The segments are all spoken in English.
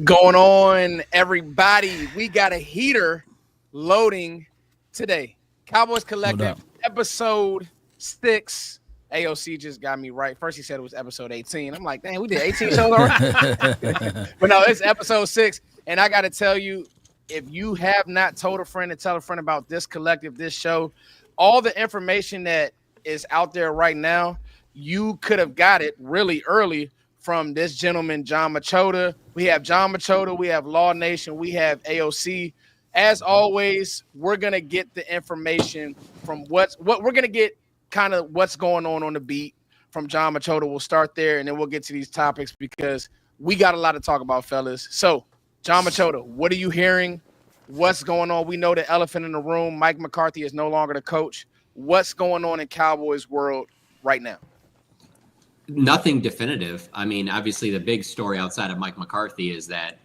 Going on, everybody? We got a heater loading today. Cowboys Collective, episode 6. AOC just got me right. First, he said it was episode 18. I'm like, dang, we did 18 shows already. But no, it's episode 6. And I got to tell you, if you have not told a friend to tell a friend about this collective, this show, all the information that is out there right now, you could have got it really early from this gentleman, John Machota. We have John Machota, we have Law Nation, we have AOC. As always, we're going to get the information from what we're going to get, kind of what's going on the beat from John Machota. We'll start there, and then we'll get to these topics because we got a lot to talk about, fellas. So, John Machota, what are you hearing? What's going on? We know the elephant in the room. Mike McCarthy is no longer the coach. What's going on in Cowboys world right now? Nothing definitive. I mean, obviously the big story outside of Mike McCarthy is that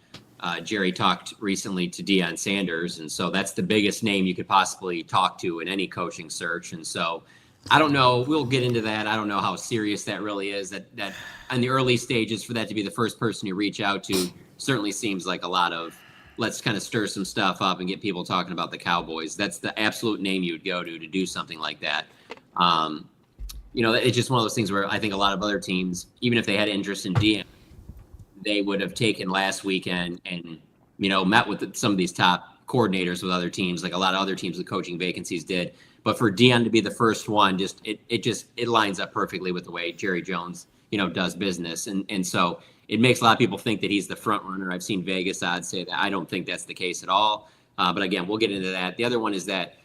Jerry talked recently to Deion Sanders. And so that's the biggest name you could possibly talk to in any coaching search. And so I don't know. We'll get into that. I don't know how serious that really is. That in the early stages, for that to be the first person you reach out to certainly seems like a lot of let's kind of stir some stuff up and get people talking about the Cowboys. That's the absolute name you would go to do something like that. It's just one of those things where I think a lot of other teams, even if they had interest in Deion, they would have taken last weekend and met with some of these top coordinators with other teams, like a lot of other teams with coaching vacancies did. But for Deion to be the first one, it lines up perfectly with the way Jerry Jones, does business. And so it makes a lot of people think that he's the front runner. I've seen Vegas odds say that. I don't think that's the case at all. But again, we'll get into that. The other one is that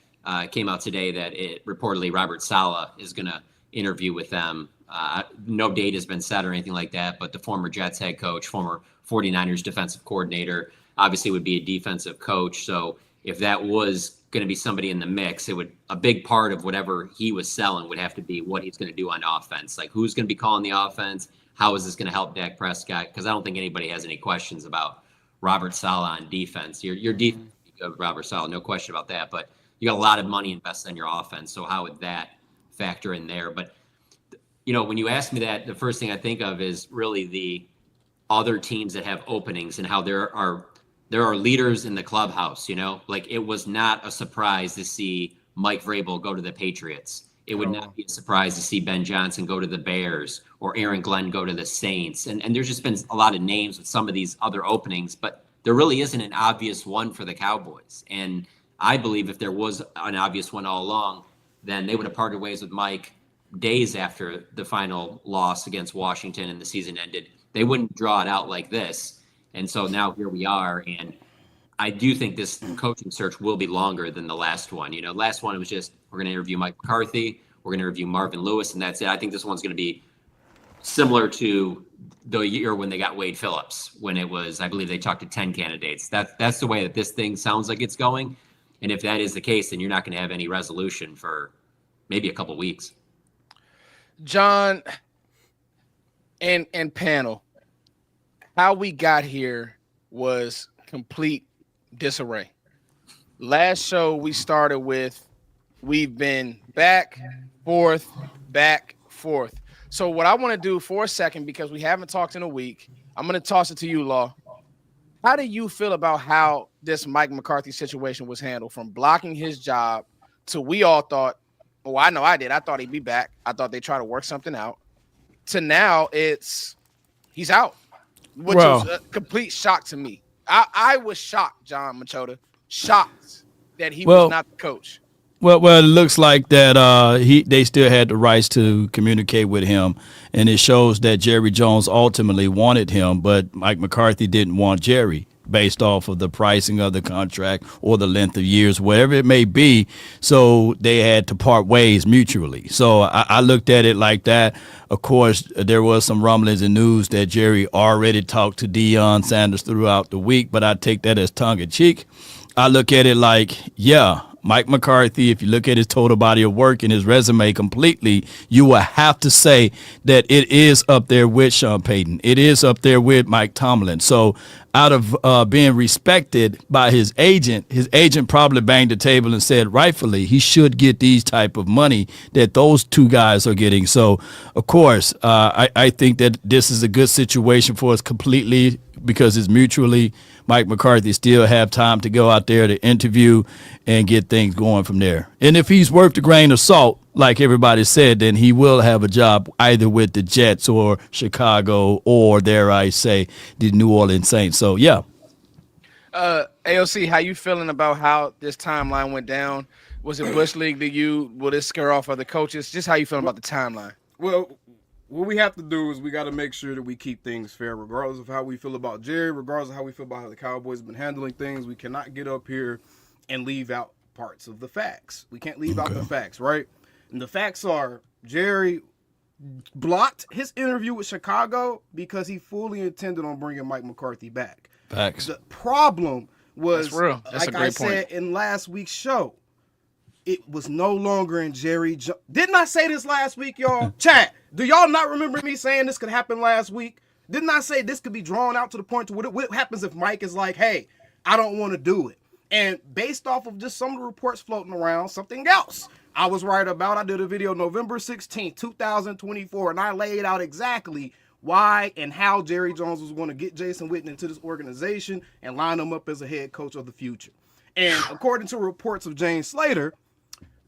came out today that reportedly Robert Saleh is going to interview with them. No date has been set or anything like that, but the former Jets head coach, former 49ers defensive coordinator, obviously would be a defensive coach. So if that was going to be somebody in the mix, a big part of whatever he was selling would have to be what he's going to do on offense. Like who's going to be calling the offense? How is this going to help Dak Prescott? Because I don't think anybody has any questions about Robert Saleh on defense. Your defense of Robert Saleh, no question about that. But you got a lot of money invested in your offense. So how would that factor in there? But when you ask me that, the first thing I think of is really the other teams that have openings and how there are leaders in the clubhouse. Like it was not a surprise to see Mike Vrabel go to the Patriots. It would not be a surprise to see Ben Johnson go to the Bears or Aaron Glenn go to the Saints. And there's just been a lot of names with some of these other openings, but there really isn't an obvious one for the Cowboys. And I believe if there was an obvious one all along, then they would have parted ways with Mike days after the final loss against Washington and the season ended. They wouldn't draw it out like this. And so now here we are. And I do think this coaching search will be longer than the last one. Last one, it was just, we're going to interview Mike McCarthy. We're going to interview Marvin Lewis, and that's it. I think this one's going to be similar to the year when they got Wade Phillips, when it was, I believe they talked to 10 candidates. That's the way that this thing sounds like it's going. And if that is the case, then you're not going to have any resolution for maybe a couple weeks. John and panel, how we got here was complete disarray. Last show we started with, we've been back, forth. So what I want to do for a second, because we haven't talked in a week, I'm going to toss it to you, Law. How do you feel about how this Mike McCarthy situation was handled, from blocking his job to we all thought, well, I know I did. I thought he'd be back. I thought they'd try to work something out, to now he's out, which was a complete shock to me. I was shocked, John Machota, shocked that he was not the coach. Well, it looks like that they still had the rights to communicate with him, and it shows that Jerry Jones ultimately wanted him, but Mike McCarthy didn't want Jerry based off of the pricing of the contract or the length of years, whatever it may be. So they had to part ways mutually. So I looked at it like that. Of course, there was some rumblings and news that Jerry already talked to Deion Sanders throughout the week, but I take that as tongue in cheek. I look at it like, Mike McCarthy, if you look at his total body of work and his resume completely, you will have to say that it is up there with Sean Payton. It is up there with Mike Tomlin. So out of being respected by his agent probably banged the table and said rightfully he should get these type of money that those two guys are getting. So, of course, I think that this is a good situation for us completely because it's mutually. Mike McCarthy still have time to go out there to interview and get things going from there. And if he's worth a grain of salt, like everybody said, then he will have a job either with the Jets or Chicago or, dare I say, the New Orleans Saints. So, yeah. AOC, how you feeling about how this timeline went down? Was it Bush League to you? Will this scare off other coaches? Just how you feeling about the timeline? Well, what we have to do is we got to make sure that we keep things fair, regardless of how we feel about Jerry, regardless of how we feel about how the Cowboys have been handling things. We cannot get up here and leave out parts of the facts. We can't leave out the facts, right? And the facts are Jerry blocked his interview with Chicago because he fully intended on bringing Mike McCarthy back. Facts. The problem was, That's real. That's like a great I said in last week's show, it was no longer in Jerry. Didn't I say this last week, y'all? Chat, do y'all not remember me saying this could happen last week? Didn't I say this could be drawn out to the point to what happens if Mike is like, hey, I don't want to do it? And based off of just some of the reports floating around, something else I was right about. I did a video November 16th, 2024, and I laid out exactly why and how Jerry Jones was going to get Jason Witten into this organization and line him up as a head coach of the future. And according to reports of James Slater,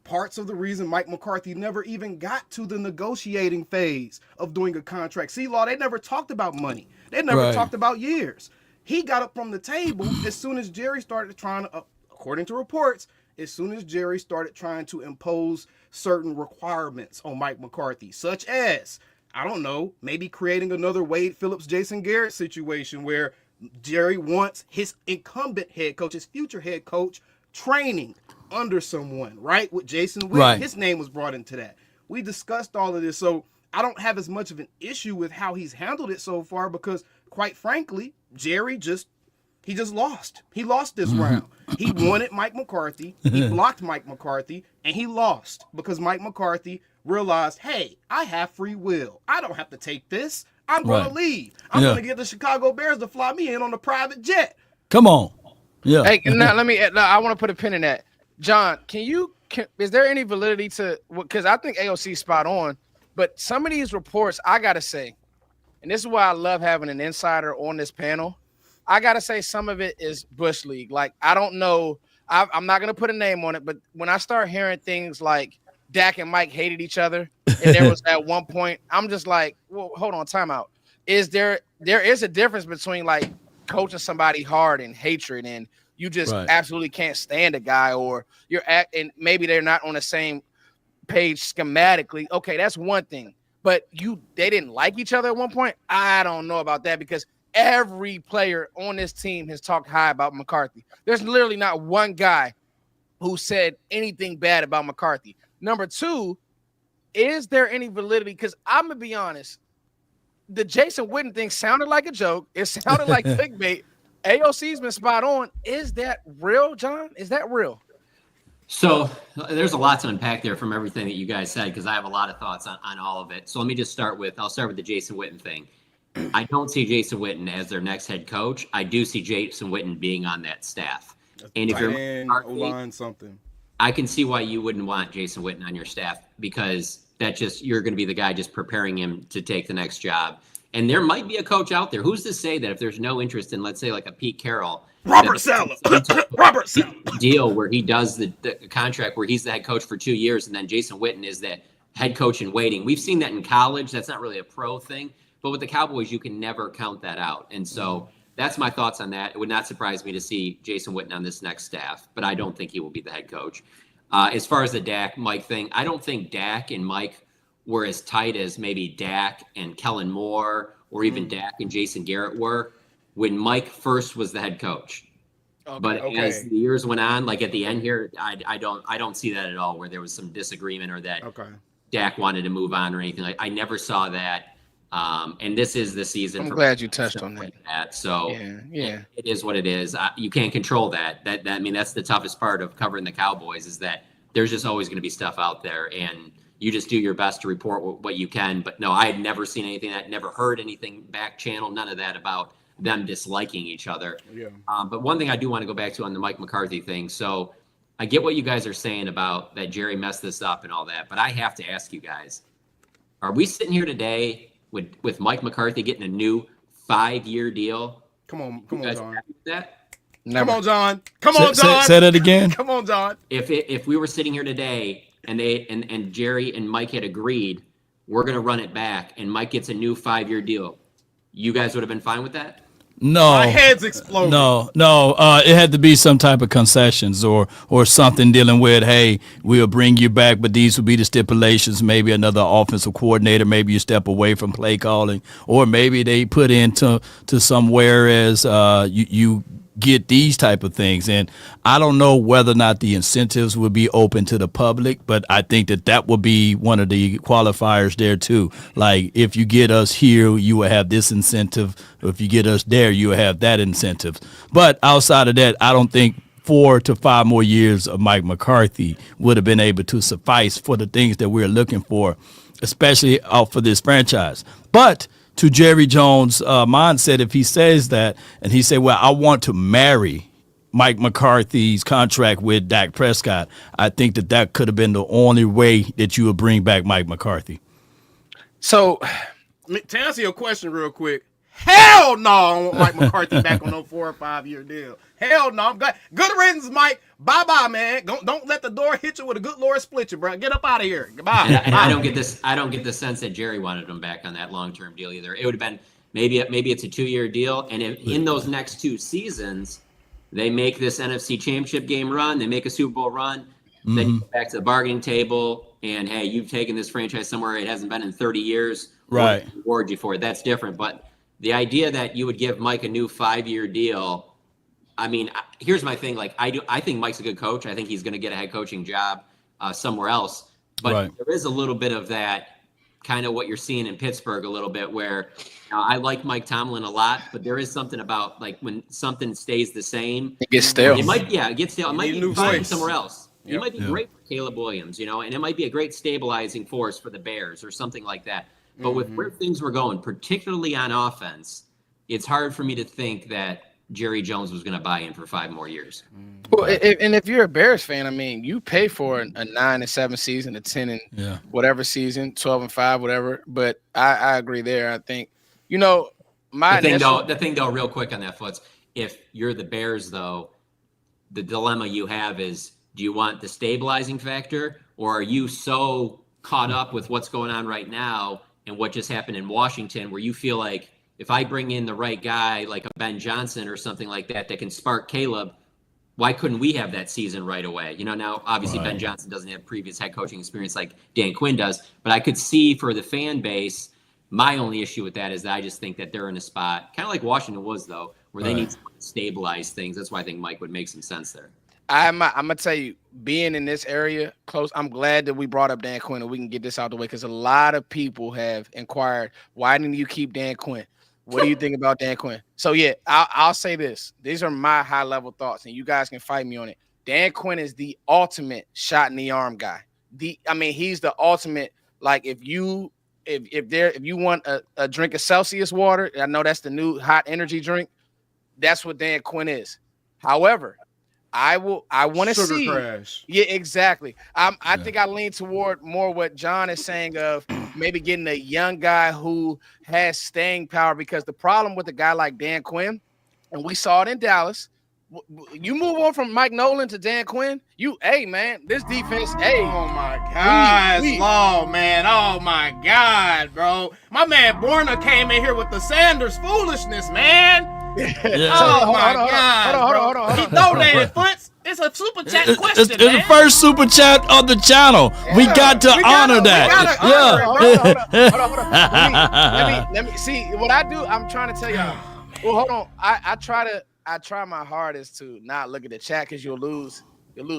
parts of the reason Mike McCarthy never even got to the negotiating phase of doing a contract. See, Law, they never talked about money. They never talked about years. He got up from the table as soon as Jerry started trying to, according to reports, as soon as Jerry started trying to impose certain requirements on Mike McCarthy, such as, I don't know, maybe creating another Wade Phillips, Jason Garrett situation where Jerry wants his incumbent head coach, his future head coach, training under someone, right? With Jason Witten, his name was brought into that. We discussed all of this, so I don't have as much of an issue with how he's handled it so far because, quite frankly, Jerry just lost. He lost this round. He wanted Mike McCarthy. He blocked Mike McCarthy, and he lost because Mike McCarthy realized, hey, I have free will. I don't have to take this. I'm going to leave. I'm going to get the Chicago Bears to fly me in on a private jet. Come on. Yeah. Hey, now I want to put a pin in that. John, is there any validity to, because I think AOC spot on, but some of these reports, I got to say, and this is why I love having an insider on this panel, I got to say some of it is Bush League. Like, I don't know, I'm not going to put a name on it, but when I start hearing things like Dak and Mike hated each other, and there was at one point, I'm just like, well, hold on, time out. There is a difference between like coaching somebody hard and hatred, and you just absolutely can't stand a guy, or and maybe they're not on the same page schematically. Okay, that's one thing. But they didn't like each other at one point. I don't know about that because every player on this team has talked high about McCarthy. There's literally not one guy who said anything bad about McCarthy. Number two, is there any validity? Because I'm going to be honest, the Jason Witten thing sounded like a joke. It sounded like clickbait. AOC's been spot on. Is that real, John? Is that real? So there's a lot to unpack there from everything that you guys said, because I have a lot of thoughts on all of it. So let me just start with the Jason Witten thing. I don't see Jason Witten as their next head coach. I do see Jason Witten being on that staff. And if you're O-line something, I can see why you wouldn't want Jason Witten on your staff, because you're going to be the guy just preparing him to take the next job. And there might be a coach out there. Who's to say that if there's no interest in, let's say, like a Pete Carroll, Robert Saleh deal where he does the contract where he's the head coach for 2 years, and then Jason Witten is the head coach in waiting. We've seen that in college. That's not really a pro thing. But with the Cowboys, you can never count that out. And so that's my thoughts on that. It would not surprise me to see Jason Witten on this next staff, but I don't think he will be the head coach. As far as the Dak Mike thing, I don't think Dak and Mike were as tight as maybe Dak and Kellen Moore or even Dak and Jason Garrett were when Mike first was the head coach. As the years went on, like at the end here, I don't see that at all, where there was some disagreement or that Dak wanted to move on or anything. Like I never saw that. And this is the season. I'm glad you touched on that. So yeah, it is what it is. You can't control that. I mean, that's the toughest part of covering the Cowboys, is that there's just always going to be stuff out there, and you just do your best to report what you can. But no, I had never seen anything, never heard anything back channel, none of that about them disliking each other. Yeah. But one thing I do want to go back to on the Mike McCarthy thing. So I get what you guys are saying about that Jerry messed this up and all that, but I have to ask you guys, are we sitting here today with Mike McCarthy getting a new 5-year deal Come on, You guys John. happy with that? Never. Come on, John. Come on, John. Say that again. Come on, John. If we were sitting here today and Jerry and Mike had agreed, we're going to run it back, and Mike gets a new 5-year deal, you guys would have been fine with that? No, My head's exploding. No, it had to be some type of concessions or something dealing with, hey, we'll bring you back, but these will be the stipulations. Maybe another offensive coordinator. Maybe you step away from play calling, or maybe they put into somewhere as you get these type of things. And I don't know whether or not the incentives would be open to the public, but I think that would be one of the qualifiers there too. Like, if you get us here, you will have this incentive. If you get us there, you will have that incentive. But outside of that, I don't think 4 to 5 more years of Mike McCarthy would have been able to suffice for the things that we're looking for, especially out for this franchise. But to Jerry Jones' mindset, if he says that, and he said, well, I want to marry Mike McCarthy's contract with Dak Prescott, I think that could have been the only way that you would bring back Mike McCarthy. So, to answer your question real quick, hell no, I want Mike McCarthy back on no 4 or 5 year deal. Hell no, I'm glad. Good riddance, Mike. Bye, man. Don't let the door hit you with a good Lord split you, bro. Get up out of here. Goodbye. And I don't get this. I don't get the sense that Jerry wanted him back on that long-term deal either. It would have been maybe it's a 2-year deal, and if in those next 2 seasons they make this NFC Championship game run, they make a Super Bowl run, then you go back to the bargaining table, and hey, you've taken this franchise somewhere it hasn't been in 30 years. Right. We'll reward you for it. That's different. But the idea that you would give Mike a new 5-year deal. I mean, here's my thing. Like, I think Mike's a good coach. I think he's going to get a head coaching job somewhere else. But there is a little bit of that kind of what you're seeing in Pittsburgh a little bit where I like Mike Tomlin a lot, but there is something about like when something stays the same. It gets stale. It gets stale. It might be fine somewhere else. Yep. It might be great for Caleb Williams, and it might be a great stabilizing force for the Bears or something like that. But with where things were going, particularly on offense, it's hard for me to think that Jerry Jones was going to buy in for 5 more years. Well, and if you're a Bears fan, I mean, you pay for a 9-7 season, a 10 and whatever season, 12-5, whatever. But I agree there. I think, the thing though, real quick on that, Foots, if you're the Bears though, the dilemma you have is, do you want the stabilizing factor, or are you so caught up with what's going on right now and what just happened in Washington, where you feel like, if I bring in the right guy, like a Ben Johnson or something like that can spark Caleb, why couldn't we have that season right away? Now, obviously, Ben Johnson doesn't have previous head coaching experience like Dan Quinn does, but I could see for the fan base, my only issue with that is that I just think that they're in a spot, kind of like Washington was, though, where they need to stabilize things. That's why I think Mike would make some sense there. I'm going to tell you, being in this area close, I'm glad that we brought up Dan Quinn and we can get this out of the way, because a lot of people have inquired, why didn't you keep Dan Quinn? What do you think about Dan Quinn? So, yeah, I'll say this. These are my high-level thoughts, and you guys can fight me on it. Dan Quinn is the ultimate shot-in-the-arm guy. He's the ultimate, like, if you want a drink of Celsius water, I know that's the new hot energy drink, that's what Dan Quinn is. However, I want to see. Crash. Yeah, exactly. I think I lean toward more what John is saying of maybe getting a young guy who has staying power, because the problem with a guy like Dan Quinn, and we saw it in Dallas, you move on from Mike Nolan to Dan Quinn, this defense, oh my God, Law, man. Oh my God, bro. My man Borna came in here with the Sanders foolishness, man. Oh my God! Hold on. He donated Foots. It's a super chat question. It's the first super chat of the channel. Yeah. We got to honor that. Hold on. Let me see what I do. I'm trying to tell y'all. Well, hold on. I try my hardest to not look at the chat, because you'll lose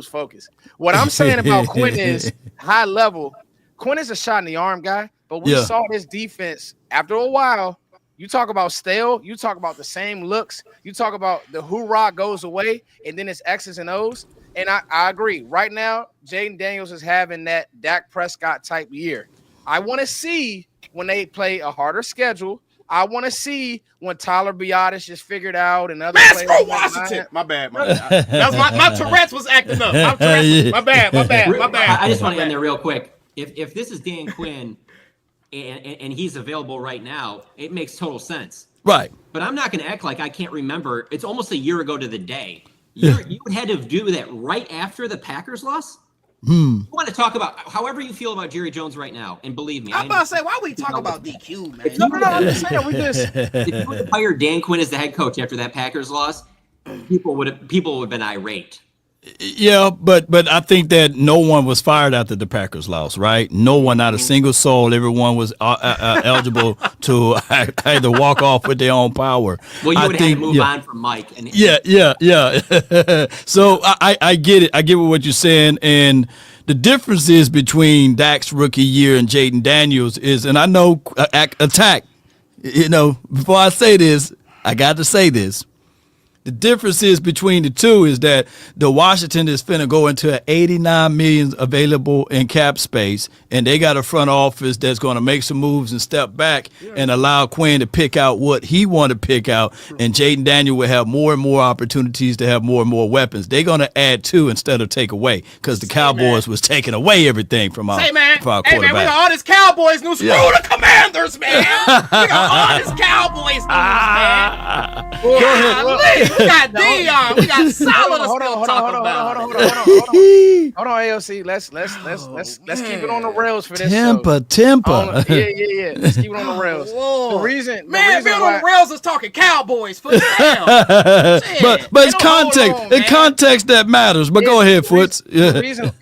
focus. What I'm saying about Quinn is high level. Quinn is a shot in the arm guy, but we saw this defense after a while. You talk about stale, you talk about the same looks, you talk about the hoorah goes away, and then it's X's and O's. And I agree. Right now, Jaden Daniels is having that Dak Prescott type year. I want to see when they play a harder schedule. I want to see when Tyler Biadasz is figured out and other players. Washington. My bad. That was my Tourette's was acting up. My bad. I just want to end there real quick. If this is Dan Quinn, and he's available right now, it makes total sense. Right. But I'm not going to act like I can't remember. It's almost a year ago to the day. You had to do that right after the Packers loss? You want to talk about however you feel about Jerry Jones right now, and believe me, I'm about to say, why we talk about DQ, man? No, I'm just saying if you would have hired Dan Quinn as the head coach after that Packers loss, people would have been irate. Yeah, but I think that no one was fired after the Packers lost, right? No one, not a single soul. Everyone was eligible to either walk off with their own power. Well, you would have to move on from Mike. And yeah. So I get it. I get what you're saying. And the difference is between Dak's rookie year and Jaden Daniels is, and I know attack, before I say this, I got to say this. The difference is between the two is that the Washington is finna go into an $89 million available in cap space, and they got a front office that's going to make some moves and step back and allow Quinn to pick out what he want to pick out, and Jaden Daniel will have more and more opportunities to have more and more weapons. They're going to add to instead of take away because the Cowboys was taking away everything from our quarterback. Hey, man, we got all this Cowboys news. Screw the Commanders, man. We got all this Cowboys news, man. Go ahead. We got Deion. We got Saleh to still talk about. Hold on, AOC. Let's keep it on the rails for this. Temper. Yeah. Let's keep it on the rails. Whoa. The reason being why, on the rails is talking Cowboys for damn. but it's context. Context that matters. But go ahead, Foots. The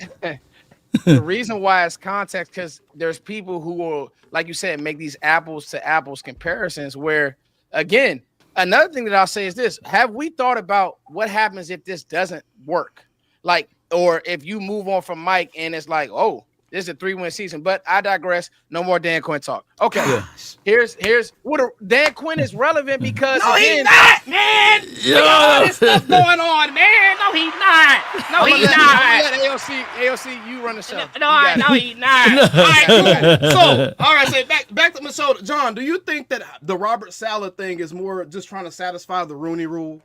reason why it's context because there's people who will, like you said, make these apples to apples comparisons. Where again. Another thing that I'll say is this: have we thought about what happens if this doesn't work? Like, or if you move on from Mike and it's like, oh, this is a 3-win season. But I digress. No more Dan Quinn talk. Okay, here's what Dan Quinn is relevant because he's not, man. We got all this stuff going on, man. No, he's not. AOC, you run the show. No, he's not. All right, cool. So, all right, so back to Minnesota. John, do you think that the Robert Saleh thing is more just trying to satisfy the Rooney Rule?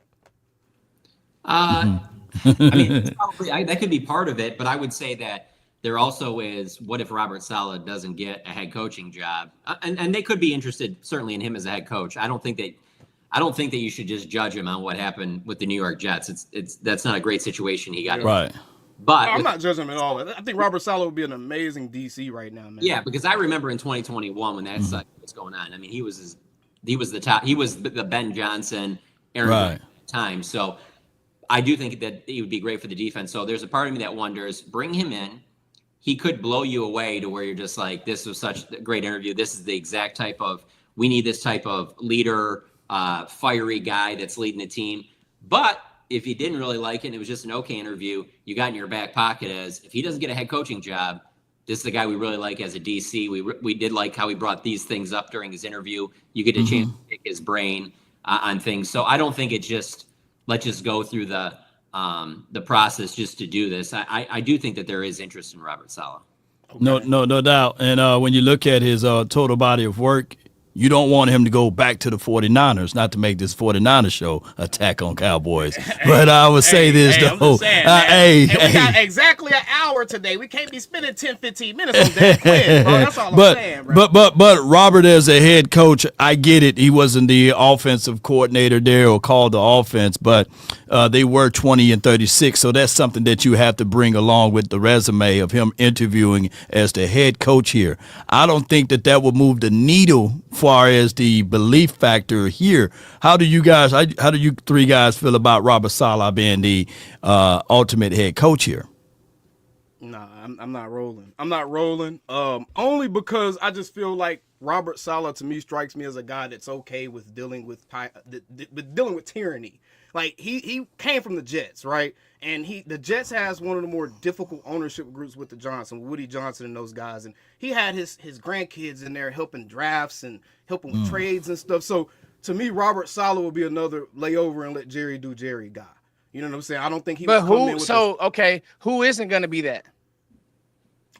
I mean, it's probably, that could be part of it, but I would say that there also is, what if Robert Saleh doesn't get a head coaching job? And they could be interested certainly in him as a head coach. I don't think that you should just judge him on what happened with the New York Jets. That's not a great situation he got. Right. But I'm not judging him at all. I think Robert Saleh would be an amazing DC right now, man. Yeah, because I remember in 2021 when that stuff was going on. I mean, he was the top. He was the Ben Johnson era at the time. So I do think that he would be great for the defense. So there's a part of me that wonders, bring him in. He could blow you away to where you're just like, this was such a great interview. This is the exact type of, we need this type of leader, fiery guy that's leading the team. But if you didn't really like it and it was just an okay interview, you got in your back pocket as, if he doesn't get a head coaching job, this is the guy we really like as a DC. We did like how he brought these things up during his interview. You get a chance to pick his brain on things. So I don't think it's just, let's just go through the process just to do this. I do think that there is interest in Robert Saleh. Okay. No doubt. And when you look at his total body of work, you don't want him to go back to the 49ers, not to make this 49ers show attack on Cowboys. But I would say this, though. We got exactly an hour today. We can't be spending 10, 15 minutes on that quiz, bro. That's all I'm saying, bro. But Robert, as a head coach, I get it. He wasn't the offensive coordinator there or called the offense, but they were 20-36. So that's something that you have to bring along with the resume of him interviewing as the head coach here. I don't think that would move the needle far as the belief factor here. How do you three guys feel about Robert Saleh being the ultimate head coach here? Nah, I'm not rolling. Only because I just feel like Robert Saleh to me strikes me as a guy that's okay with dealing with tyranny. Like he came from the Jets, right? And the Jets has one of the more difficult ownership groups with the Woody Johnson and those guys. And he had his grandkids in there helping drafts and helping with trades and stuff. So to me, Robert Saleh will be another layover and let Jerry do Jerry guy. You know what I'm saying? I don't think he. But who isn't going to be that?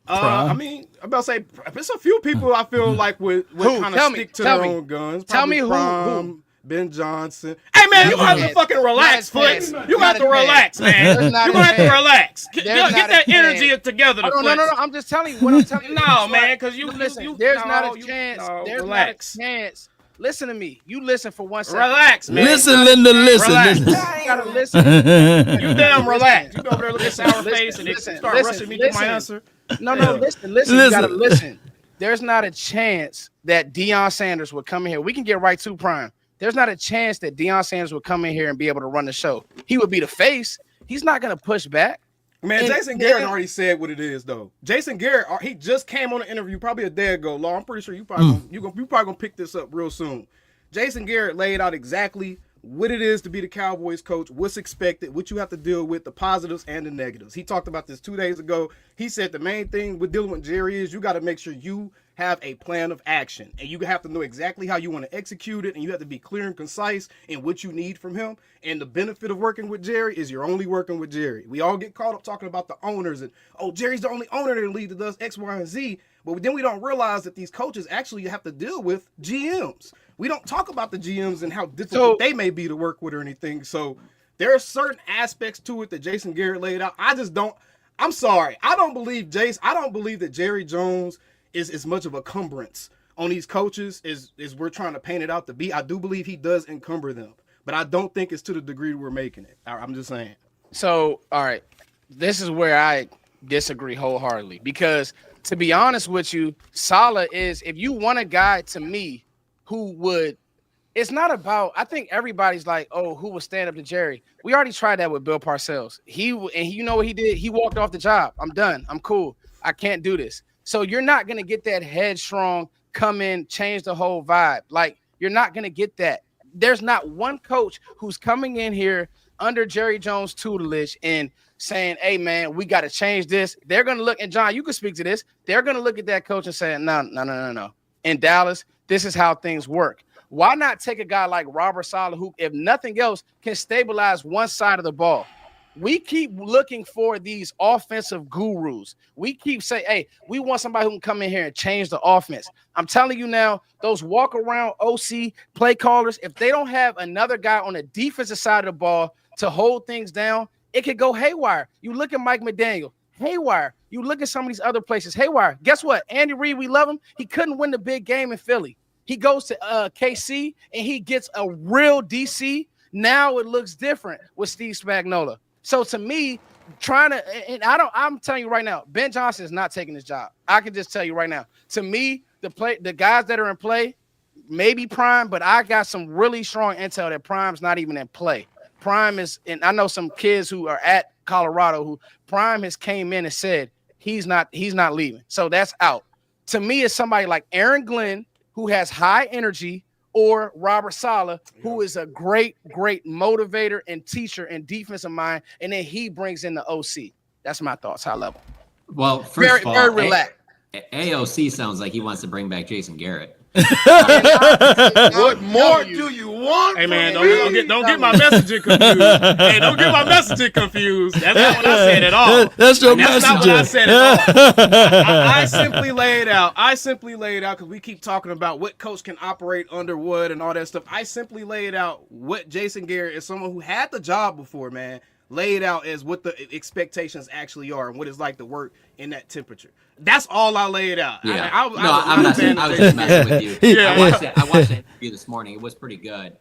I mean, I'm about to say there's a few people I feel like would kind of stick to their own guns. Tell me who. Ben Johnson. Hey, man, you have to fucking relax, Foots. You have to relax, man. You have to relax. Get that energy together. No. I'm just telling you what I'm telling you. No, man, because you listen. There's not a chance. There's not a chance listen to me. You listen for 1 second. Relax, man. Listen, Linda, listen. Relax. You gotta listen. You damn relax. You over there looking sour face and start rushing me to my answer. No, listen. You gotta listen. There's not a chance that Deion Sanders would come in here. We can get right to Prime. There's not a chance that Deion Sanders would come in here and be able to run the show. He would be the face. He's not gonna push back. Man, Jason Garrett already said what it is, though. Jason Garrett, he just came on an interview probably a day ago. Law, I'm pretty sure you probably gonna pick this up real soon. Jason Garrett laid out exactly what it is to be the Cowboys coach, what's expected, what you have to deal with, the positives and the negatives. He talked about this 2 days ago. He said the main thing with dealing with Jerry is you got to make sure you have a plan of action, and you have to know exactly how you want to execute it, and you have to be clear and concise in what you need from him. And the benefit of working with Jerry is you're only working with Jerry. We all get caught up talking about the owners and, oh, Jerry's the only owner in the league that does X, Y, and Z. But then we don't realize that these coaches actually have to deal with GMs. We don't talk about the GMs and how difficult they may be to work with or anything. So there are certain aspects to it that Jason Garrett laid out. I'm sorry. I don't believe that Jerry Jones is as much of a cumbrance on these coaches as we're trying to paint it out to be. I do believe he does encumber them, but I don't think it's to the degree we're making it. I'm just saying. So, all right, this is where I disagree wholeheartedly, because to be honest with you, Saleh is, if you want a guy to me who would, it's not about, I think everybody's like, oh, who would stand up to Jerry? We already tried that with Bill Parcells. You know what he did? He walked off the job. I'm done. I'm cool. I can't do this. So you're not going to get that headstrong, come in, change the whole vibe. Like, you're not going to get that. There's not one coach who's coming in here under Jerry Jones' tutelage and saying, hey, man, we got to change this. They're going to look, and John, you can speak to this. They're going to look at that coach and say, no. In Dallas, this is how things work. Why not take a guy like Robert Saleh, who, if nothing else, can stabilize one side of the ball? We keep looking for these offensive gurus. We keep saying, hey, we want somebody who can come in here and change the offense. I'm telling you now, those walk-around OC play callers, if they don't have another guy on the defensive side of the ball to hold things down, it could go haywire. You look at Mike McDaniel, haywire. You look at some of these other places, haywire. Guess what? Andy Reid, we love him. He couldn't win the big game in Philly. He goes to KC, and he gets a real DC. Now it looks different with Steve Spagnuolo. So to me, I'm telling you right now, Ben Johnson is not taking his job. I can just tell you right now. To me, the guys that are in play, maybe Prime, but I got some really strong intel that Prime's not even in play. Prime is, and I know some kids who are at Colorado who Prime has came in and said he's not leaving. So that's out. To me, it's somebody like Aaron Glenn, who has high energy, or Robert Saleh, who is a great motivator and teacher and defensive mind, and then he brings in the OC. That's my thoughts, high level. Well, first of all, very relaxed. AOC sounds like he wants to bring back Jason Garrett. What more do you want? Hey man, don't get my messaging confused. Hey, don't get my messaging confused. That's not what I said at all. That's your message. That's not what I said at all. I simply laid out because we keep talking about what coach can operate under what and all that stuff. I simply laid out what Jason Garrett is, someone who had the job before, man, laid out as what the expectations actually are and what it's like to work in that temperature. That's all I laid out. Yeah. I was just messing with you. Yeah. I watched that interview this morning. It was pretty good.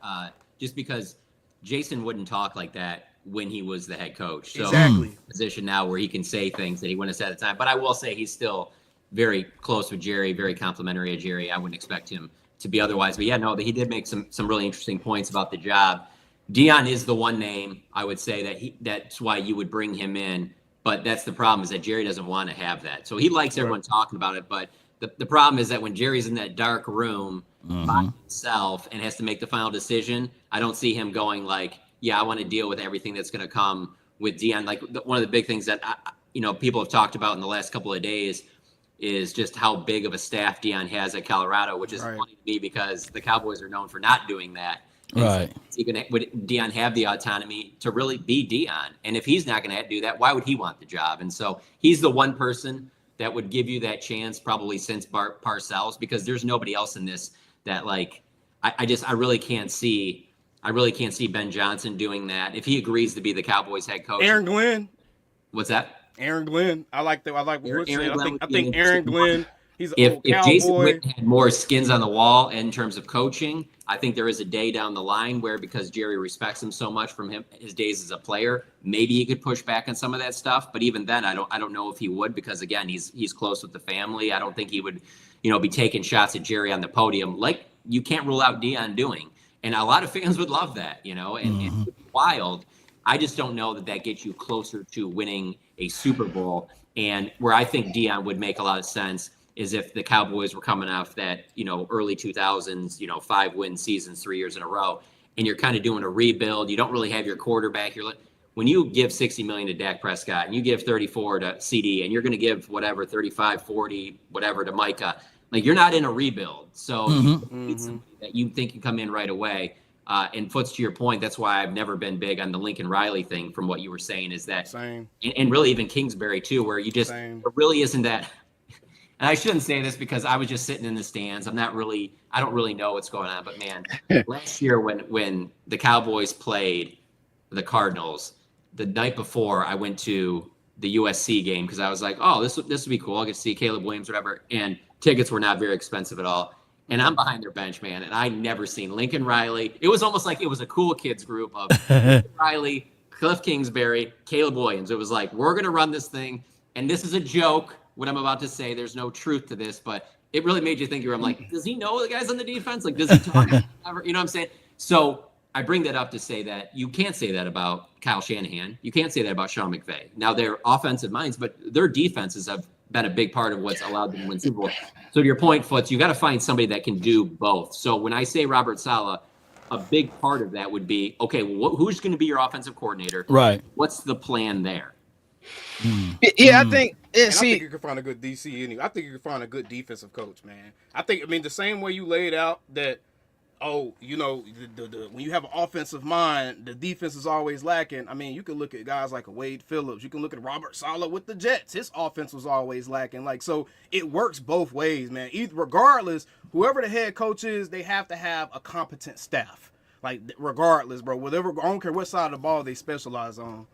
Just because Jason wouldn't talk like that when he was the head coach. So exactly. He's in a position now where he can say things that he wouldn't have said at the time. But I will say he's still very close with Jerry, very complimentary of Jerry. I wouldn't expect him to be otherwise. But yeah, no, he did make some really interesting points about the job. Deion is the one name I would say that's why you would bring him in. But that's the problem, is that Jerry doesn't want to have that. So he likes everyone talking about it. But the problem is that when Jerry's in that dark room by himself and has to make the final decision, I don't see him going like, yeah, I want to deal with everything that's going to come with Deion. Like one of the big things that people have talked about in the last couple of days is just how big of a staff Deion has at Colorado, which is funny to me because the Cowboys are known for not doing that. Right. Would Deion have the autonomy to really be Deion? And if he's not going to do that, why would he want the job? And so he's the one person that would give you that chance, probably since Parcells, because there's nobody else in this that I really can't see Ben Johnson doing that if he agrees to be the Cowboys head coach. Aaron Glenn. What's that? Aaron Glenn. I like what you're saying. Glenn I think Aaron Glenn He's an If old Jason cowboy. Witten had more skins on the wall in terms of coaching, I think there is a day down the line where, because Jerry respects him so much from his days as a player, maybe he could push back on some of that stuff. But even then, I don't know if he would, because again, he's close with the family. I don't think he would, be taking shots at Jerry on the podium, like you can't rule out Deion doing. And a lot of fans would love that, and it's wild. I just don't know that gets you closer to winning a Super Bowl. And where I think Deion would make a lot of sense is if the Cowboys were coming off that, early 2000s, 5-win seasons 3 years in a row, and you're kind of doing a rebuild. You don't really have your quarterback. When you give $60 million to Dak Prescott and you give 34 to CD, and you're going to give whatever 35, 40, whatever to Micah, like, you're not in a rebuild. So you need somebody that you think can come in right away. And Foots, to your point, that's why I've never been big on the Lincoln Riley thing. From what you were saying, is that Same. And really even Kingsbury too, where you just Same. there really isn't that. And I shouldn't say this because I was just sitting in the stands. I don't really know what's going on. But man, last year when the Cowboys played the Cardinals, the night before I went to the USC game because I was like, oh, this would be cool. I get to see Caleb Williams, whatever. And tickets were not very expensive at all. And I'm behind their bench, man. And I never seen Lincoln Riley. It was almost like it was a cool kids group of Lincoln Riley, Cliff Kingsbury, Caleb Williams. It was like, we're going to run this thing. And this is a joke, what I'm about to say. There's no truth to this, but it really made you think. I'm like, does he know the guys on the defense? Like, does he talk? You know what I'm saying? So I bring that up to say that you can't say that about Kyle Shanahan. You can't say that about Sean McVay. Now, they're offensive minds, but their defenses have been a big part of what's allowed them to win Super Bowl. So to your point, Foots, you got to find somebody that can do both. So when I say Robert Saleh, a big part of that would be, okay, who's going to be your offensive coordinator? Right. What's the plan there? Yeah, I think. I think you can find a good DC anyway. I think you can find a good defensive coach, man. The same way you laid out that, when you have an offensive mind, the defense is always lacking. I mean, you can look at guys like a Wade Phillips. You can look at Robert Saleh with the Jets. His offense was always lacking. Like, so it works both ways, man. Regardless, whoever the head coach is, they have to have a competent staff. Like, regardless, bro. I don't care what side of the ball they specialize on.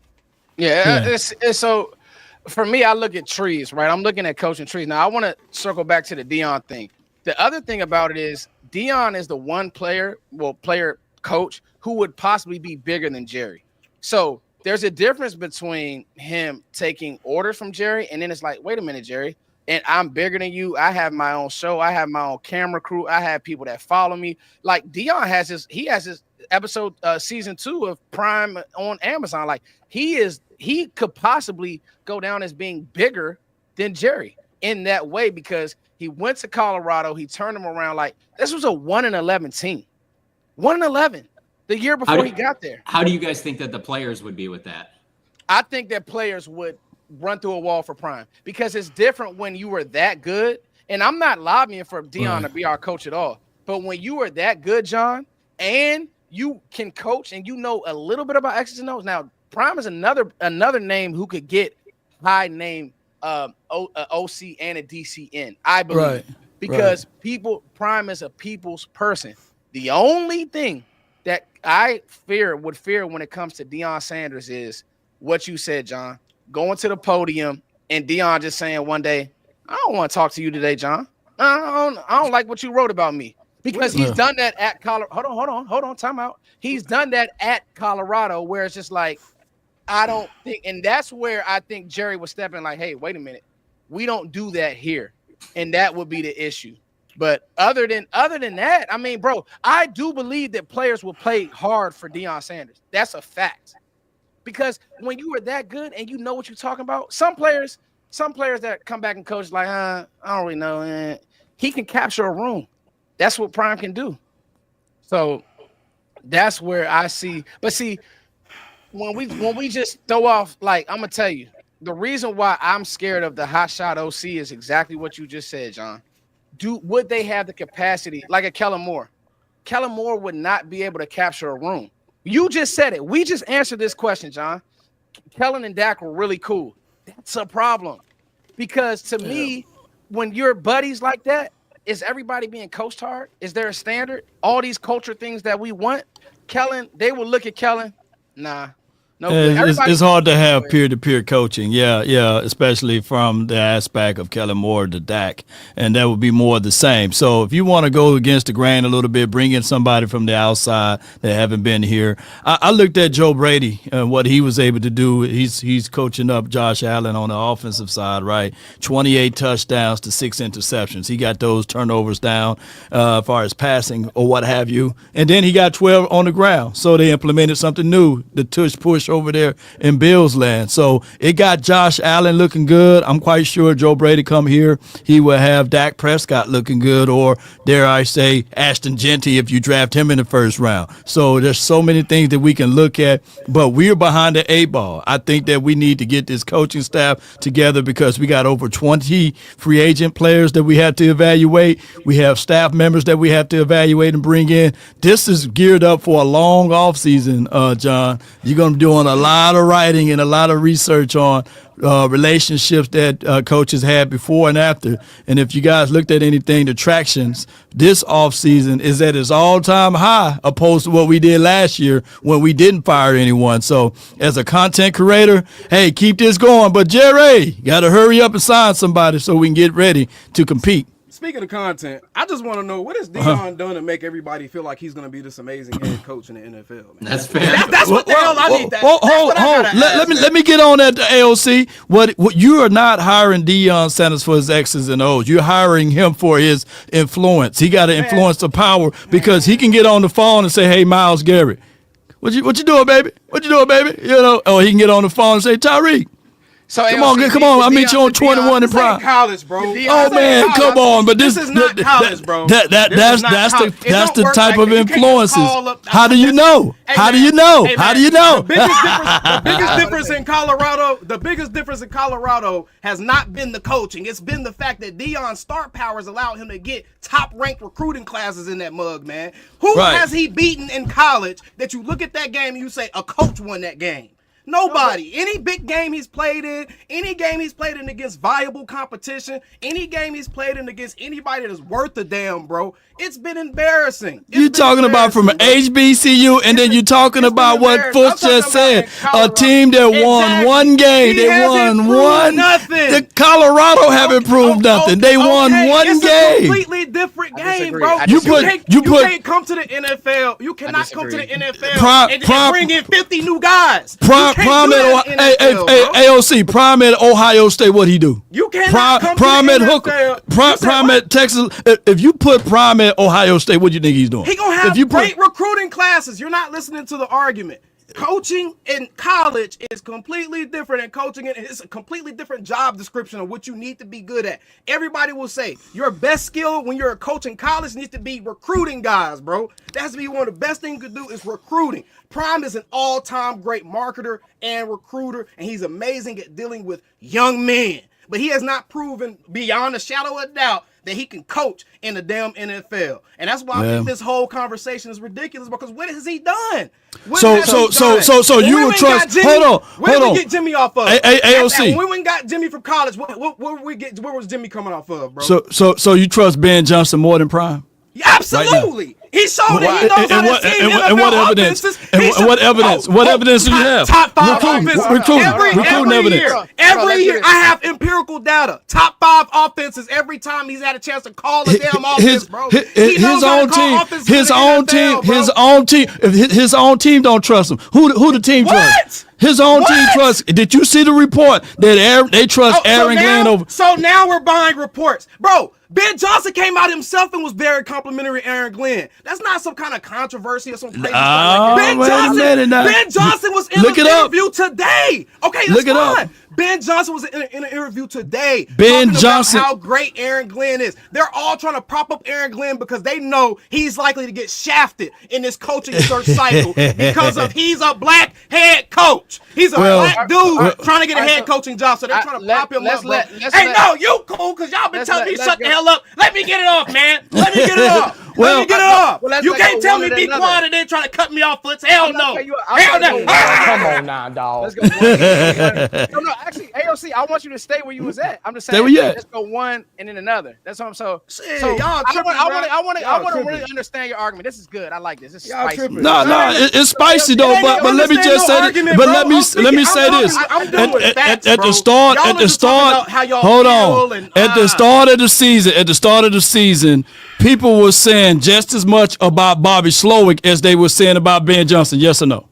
Yeah. It's so for me, I look at trees, right? I'm looking at coaching trees. Now, I want to circle back to the Deion thing. The other thing about it is Deion is the one player coach who would possibly be bigger than Jerry. So there's a difference between him taking orders from Jerry, and then it's like, wait a minute, Jerry, and I'm bigger than you. I have my own show. I have my own camera crew. I have people that follow me. Like, Deion has his episode season 2 of Prime on Amazon. Like, he could possibly go down as being bigger than Jerry in that way, because he went to Colorado. He turned him around. Like, this was a 1-11 team. 1-11 the year before he got there. How do you guys think that the players would be with that? I think that players would run through a wall for Prime, because it's different when you were that good. And I'm not lobbying for Deion to be our coach at all. But when you were that good, John, and you can coach and you know a little bit about X's and O's. Now, Prime is another name who could get high name OC and a DC in, I believe. Right. Because Prime is a people's person. The only thing that I would fear when it comes to Deion Sanders is what you said, John. Going to the podium and Deion just saying one day, I don't want to talk to you today, John. I don't like what you wrote about me. Because he's done that at Colorado. Hold on, time out. He's done that at Colorado, where it's just like, I don't think, and that's where I think Jerry was stepping like, hey, wait a minute. We don't do that here. And that would be the issue. But other than that, I mean, bro, I do believe that players will play hard for Deion Sanders. That's a fact. Because when you are that good and you know what you're talking about, some players that come back and coach like, I don't really know. He can capture a room. That's what Prime can do. So that's where I see. But see, when we just throw off, like, I'm gonna tell you, the reason why I'm scared of the hot shot OC is exactly what you just said, John. Would they have the capacity, like a Kellen Moore? Kellen Moore would not be able to capture a room. You just said it. We just answered this question, John. Kellen and Dak were really cool. That's a problem. Because to me, when you're buddies like that, is everybody being coached hard? Is there a standard? All these culture things that we want, Kellen, they will look at Kellen. Nah, No good. It's hard to have peer-to-peer coaching. Yeah, especially from the aspect of Kellen Moore to Dak, and that would be more of the same. So if you want to go against the grain a little bit, bring in somebody from the outside that haven't been here. I looked at Joe Brady and what he was able to do. He's coaching up Josh Allen on the offensive side, right? 28 touchdowns to 6 interceptions. He got those turnovers down as far as passing or what have you, and then he got 12 on the ground. So they implemented something new, the tush push over there in Bills land. So it got Josh Allen looking good. I'm quite sure Joe Brady come here, he will have Dak Prescott looking good, or dare I say Ashton Genty if you draft him in the first round. So there's so many things that we can look at, but we're behind the 8 ball. I think that we need to get this coaching staff together because we got over 20 free agent players that we have to evaluate. We have staff members that we have to evaluate and bring in. This is geared up for a long offseason, John. You're going to be doing a lot of writing and a lot of research on relationships that coaches had before and after. And if you guys looked at anything, the tractions this offseason is at its all-time high opposed to what we did last year when we didn't fire anyone. So as a content creator, hey, keep this going. But Jerry, got to hurry up and sign somebody so we can get ready to compete. Speaking of content, I just want to know, what has Deion done to make everybody feel like he's going to be this amazing head coach in the NFL? Man? That's fair. That's what the hell I need. Hold. Let me get on that, AOC. What you are not hiring Deion Sanders for his X's and O's. You're hiring him for his influence. He got to influence the power because he can get on the phone and say, "Hey, Myles Garrett, what you doing, baby? What you doing, baby?" You know, or he can get on the phone and say, "Tyreek, So come on, I meet you on 21 and prime." College, bro. Oh man, come on! But this is not college, bro. That's the type of influences. How do you know? How do you know? How do you know? The biggest difference in Colorado has not been the coaching. It's been the fact that Deion's star powers allowed him to get top-ranked recruiting classes in that mug, man. Who has he beaten in college that you look at that game and you say a coach won that game? Nobody. Any big game he's played in, any game he's played in against viable competition, any game he's played in against anybody that's worth a damn, bro, it's been embarrassing. You talking about from HBCU, and then you talking about what Fuchs just said, a team that won one game. They won one. Nothing. The Colorado haven't proved nothing. They won one it's game. A completely different game, bro. You can't come to the NFL. You cannot come to the NFL and bring in 50 new guys. AOC, Prime at Ohio State, what'd he do? You cannot come Prime to at the Hooker, NFL. Prime at Texas. If you put Prime at Ohio State, what do you think he's doing? He gonna have great recruiting classes. You're not listening to the argument. Coaching in college is completely different, and coaching it's a completely different job description of what you need to be good at. Everybody will say your best skill when you're a coach in college needs to be recruiting guys, bro. That has to be one of the best things you can do is recruiting. Prime is an all-time great marketer and recruiter, and he's amazing at dealing with young men. But he has not proven beyond a shadow of a doubt that he can coach in the damn NFL. And that's why I think this whole conversation is ridiculous, because what has he done? So you would trust. Hold on. Where did we get Jimmy off of? AOC. When we got Jimmy from college, where was Jimmy coming off of, bro? So you trust Ben Johnson more than Prime? Absolutely. Right, he showed it. He knows how to team and what evidence? And what evidence? What evidence do you have? Top 5 offenses. Every year, I have empirical data. Top 5 offenses every time he's had a chance to call a damn offense, bro. His own team don't trust him. Who the team trusts? His own team trusts. Did you see the report that they trust Aaron Glenn over? So now we're buying reports, bro. Ben Johnson came out himself and was very complimentary to Aaron Glenn. That's not some kind of controversy or some crazy stuff like that. Ben Johnson was in an interview today. Okay, that's fine. Ben Johnson was in an interview today talking about how great Aaron Glenn is. They're all trying to prop up Aaron Glenn because they know he's likely to get shafted in this coaching search cycle because of he's a black head coach. He's a black dude trying to get a head coaching job, so they're trying to prop him up. Hey, no, you cool because y'all been telling me shut the hell up. Let me get it off, man. Let me get it off. Well, let me get it off. Well, You can't tell me one be and another. quiet and then try to cut me off, Foots. Hell no. Hell no. Come on now, dog. Let's go one. No, actually, AOC, I want you to stay where you was at. I'm just saying. Stay where you at. Let's go one and then another. That's what I'm so. Shit, So y'all tripping, I want to tripping. really understand your argument. This is good. I like this. This is Y'all spicy. tripping. No, it's spicy though. But let me just say this. But let me say this. At the start, hold on. At the start of the season, people were saying just as much about Bobby Slowick as they were saying about Ben Johnson. Yes or no?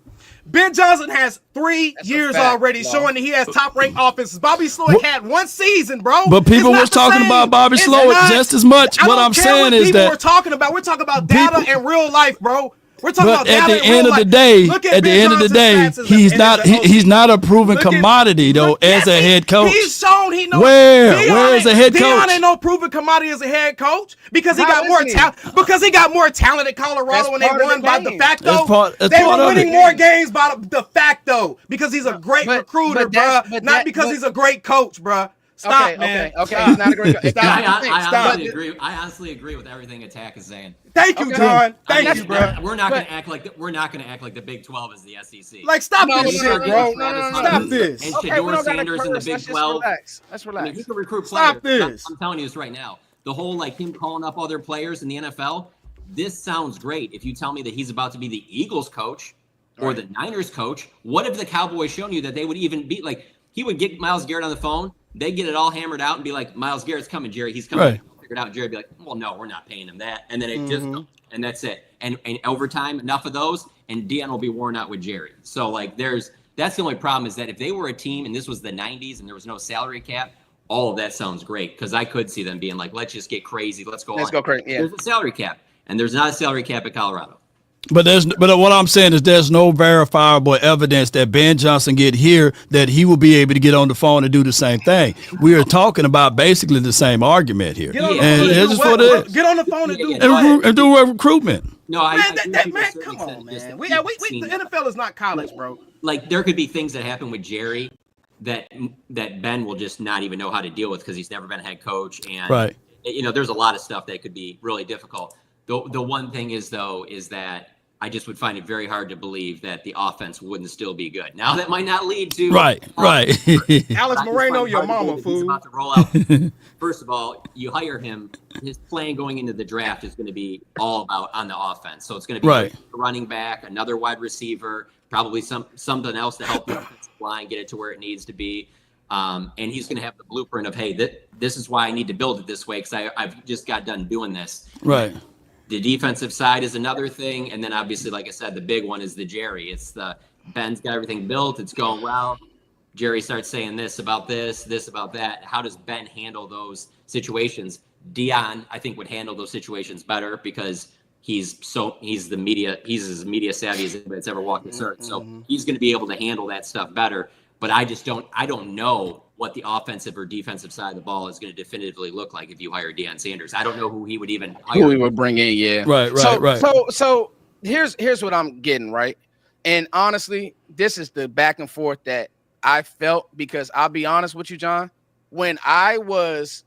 Ben Johnson has 3 years already showing that he has top-ranked offenses. Bobby Slowick had 1 season, bro. But people was talking about Bobby Slowick just as much. What I'm saying is that we're talking about data and real life, bro. We're talking about at data the and real end of the life. day, Look at the Ben end of the Johnson's day, stats he's not a proven Look at- commodity though as a head coach. He's shown he knows. Where is a head coach? Deion ain't no proven commodity as a head coach because he got more talent. Because he got more talent at Colorado when they won by de facto. They were winning more games by de facto because he's a great recruiter, bro. Not because he's a great coach, bro. Stop, man. Okay. He's not a great coach. I honestly agree with everything Attack is saying. Thank you, John. Thank you, bro. We're not going to act like the Big 12 is the SEC. Like, stop this shit, bro. Stop this. And Shedeur Sanders in the Big 12. Let's relax. I mean, he can recruit players. Stop this. I'm telling you this right now. The whole him calling up other players in the NFL. This sounds great. If you tell me that he's about to be the Eagles coach or the Niners coach, what if the Cowboys shown you that they would even be he would get Myles Garrett on the phone. They get it all hammered out and be like, Myles Garrett's coming, Jerry. He's coming. Right. Figure it out. Jerry would be like, well, no, we're not paying him that. And then it just, and that's it. And over time, enough of those, and Deion will be worn out with Jerry. So that's the only problem is that if they were a team and this was the 90s and there was no salary cap, all of that sounds great because I could see them being like, let's just get crazy. Let's go crazy. Yeah. There's a salary cap, and there's not a salary cap at Colorado. But what I'm saying is there's no verifiable evidence that Ben Johnson get here that he will be able to get on the phone and do the same thing. We are talking about basically the same argument here. Get on the phone and do recruitment. No, man, come on, man. The NFL is not college, bro. There could be things that happen with Jerry that Ben will just not even know how to deal with because he's never been a head coach, and there's a lot of stuff that could be really difficult. The one thing is that I just would find it very hard to believe that the offense wouldn't still be good. Now that might not lead to right. Alex Moreno, your mama, fool. He's about to roll out. First of all, you hire him. His plan going into the draft is going to be all about on the offense. So it's going to be a running back, another wide receiver, probably something else to help the offensive line get it to where it needs to be. And he's going to have the blueprint of, hey, this is why I need to build it this way because I've just got done doing this. Right. The defensive side is another thing. And then obviously, like I said, the big one is the Jerry. It's Ben's got everything built. It's going well. Jerry starts saying this about that. How does Ben handle those situations? Deion, I think, would handle those situations better because he's as media savvy as anybody's ever walked the earth. So he's going to be able to handle that stuff better. But I don't know what the offensive or defensive side of the ball is going to definitively look like if you hire Deion Sanders. I don't know who he would even hire. Who he would bring in, yeah. Right. So here's what I'm getting, right? And honestly, this is the back and forth that I felt because I'll be honest with you, John. When I was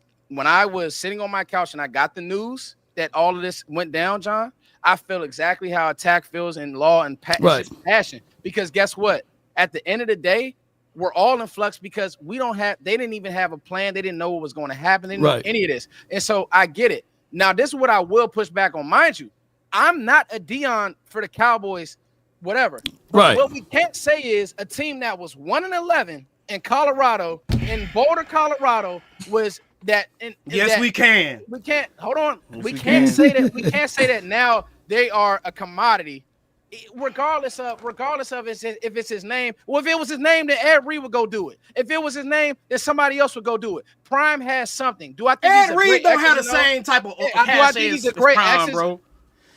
sitting on my couch and I got the news that all of this went down, John, I felt exactly how Attack feels in law and passion. Because guess what? At the end of the day, we're all in flux because they didn't even have a plan. They didn't know what was going to happen. They didn't know any of this. And so I get it. Now, this is what I will push back on. Mind you, I'm not a Deion for the Cowboys, whatever. But what we can't say is a team that was 1-11 in Colorado, in Boulder, Colorado, was that. We can. We can't. Hold on. We can't say that. We can't say that now they are a commodity. Regardless of if it's his name, well, if it was his name, then Ed Reed would go do it. If it was his name, then somebody else would go do it. Prime has something. Do I think Ed Reed don't have the same type of? Do I think he's a great Prime, bro?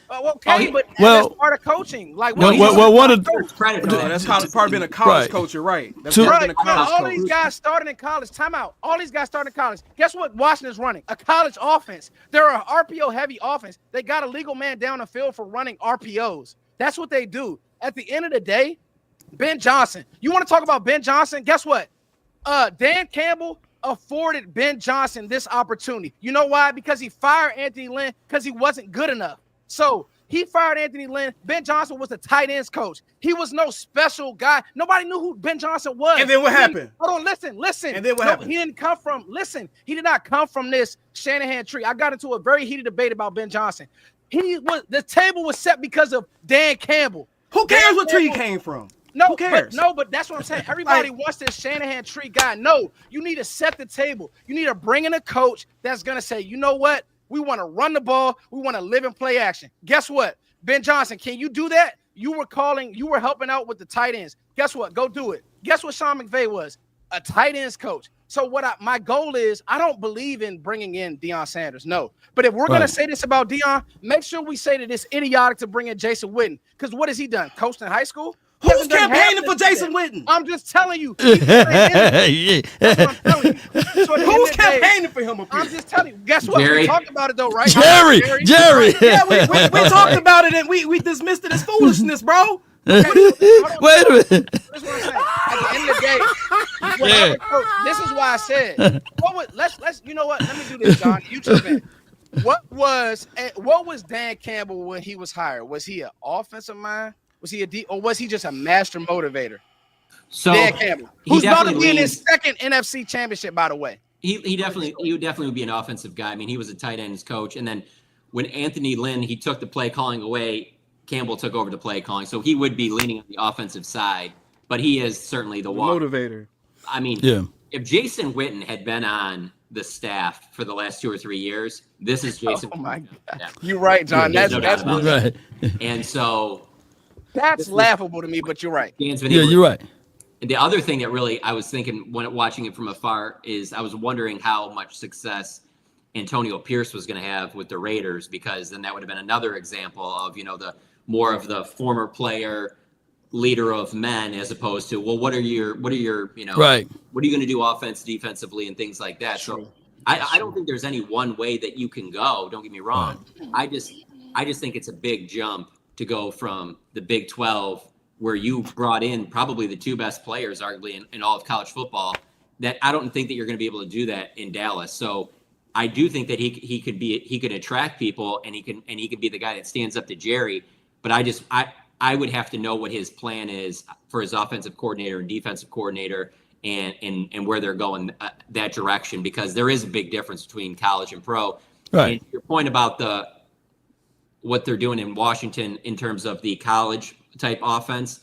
But that's part of coaching. Like, that's part of being a college coach. You're right. That's part of being a college coach. All these guys started in college. Time out. All these guys started in college. Guess what? Washington's running a college offense. They're an RPO heavy offense. They got a legal man down the field for running RPOs. That's what they do. At the end of the day, Ben Johnson. You want to talk about Ben Johnson? Guess what? Dan Campbell afforded Ben Johnson this opportunity. You know why? Because he fired Anthony Lynn because he wasn't good enough. So he fired Anthony Lynn. Ben Johnson was the tight ends coach. He was no special guy. Nobody knew who Ben Johnson was. And then what happened? Hold on, listen. And then what happened? He did not come from this Shanahan tree. I got into a very heated debate about Ben Johnson. The table was set because of Dan Campbell. Who cares what tree he came from? No, Who cares? But that's what I'm saying. Everybody wants this Shanahan tree guy. No, you need to set the table. You need to bring in a coach that's going to say, you know what? We want to run the ball. We want to live in play action. Guess what? Ben Johnson, can you do that? You were helping out with the tight ends. Guess what? Go do it. Guess what Sean McVay was? A tight ends coach. So my goal is, I don't believe in bringing in Deion Sanders. No. But if we're going to say this about Deion, make sure we say that it's idiotic to bring in Jason Witten. Because what has he done? Coached in high school? Who's campaigning for Jason Witten? I'm just telling you. That's what I'm telling you. So who's campaigning for him? I'm just telling you. Guess what? Jerry. We talked about it though, right? Jerry. Yeah, we talked about it and we dismissed it as foolishness, bro. Wait a minute. That's what I'm saying. At the end of the day, this is why I said, let's you know what? Let me do this, John. You jump in. What was Dan Campbell when he was hired? Was he an offensive mind? Was he or was he just a master motivator? So Dan Campbell, who's about to be in his second NFC championship, by the way. He would definitely be an offensive guy. I mean, he was a tight ends coach, and then when Anthony Lynn he took the play calling away, Campbell took over the play calling, so he would be leaning on the offensive side. But he is certainly the motivator. I mean, if Jason Witten had been on the staff for the last 2 or 3 years, this is Jason. Oh my God, you're right, John. Yeah, that's right. And so. That's laughable to me, but you're right. You're right. And the other thing that really I was thinking when watching it from afar is I was wondering how much success Antonio Pierce was going to have with the Raiders, because then that would have been another example of, the more of the former player leader of men, as opposed to, well, what are your right. What are you going to do defensively and things like that. So I don't think there's any one way that you can go. Don't get me wrong. Right. I just think it's a big jump to go from the Big 12, where you brought in probably the 2 best players, arguably in all of college football, that I don't think that you're going to be able to do that in Dallas. So I do think that he could attract people, and he could be the guy that stands up to Jerry. But I would have to know what his plan is for his offensive coordinator and defensive coordinator, and where they're going that direction, because there is a big difference between college and pro. Right. And your point about what they're doing in Washington in terms of the college type offense,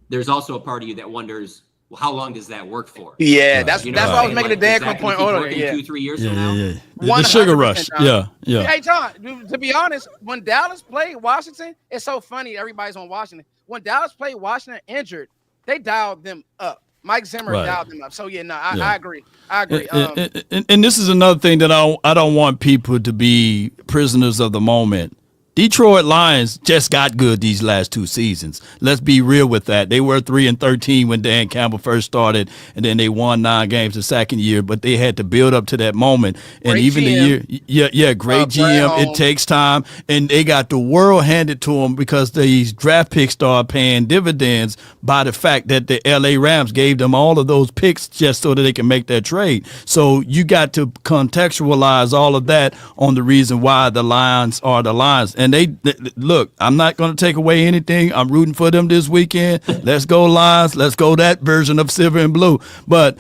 there's also a part of you that wonders, well, how long does that work for? Yeah, that's why I was making the Dan point earlier. Yeah. 2-3 years from now. Yeah. The sugar rush. John. Yeah. Hey, John, to be honest, when Dallas played Washington, it's so funny. Everybody's on Washington. When Dallas played Washington injured, they dialed them up. Mike Zimmer dialed them up. So I agree. And this is another thing that I don't want people to be prisoners of the moment. Detroit Lions just got good these last 2 seasons. Let's be real with that. They were 3-13 when Dan Campbell first started, and then they won 9 games the second year, but they had to build up to that moment. And great even GM. the year, great GM. It takes time, and they got the world handed to them because these draft picks start paying dividends by the fact that the LA Rams gave them all of those picks just so that they can make that trade. So you got to contextualize all of that on the reason why the Lions are the Lions. And they look, I'm not going to take away anything. I'm rooting for them this weekend. Let's go Lions. Let's go that version of silver and blue. But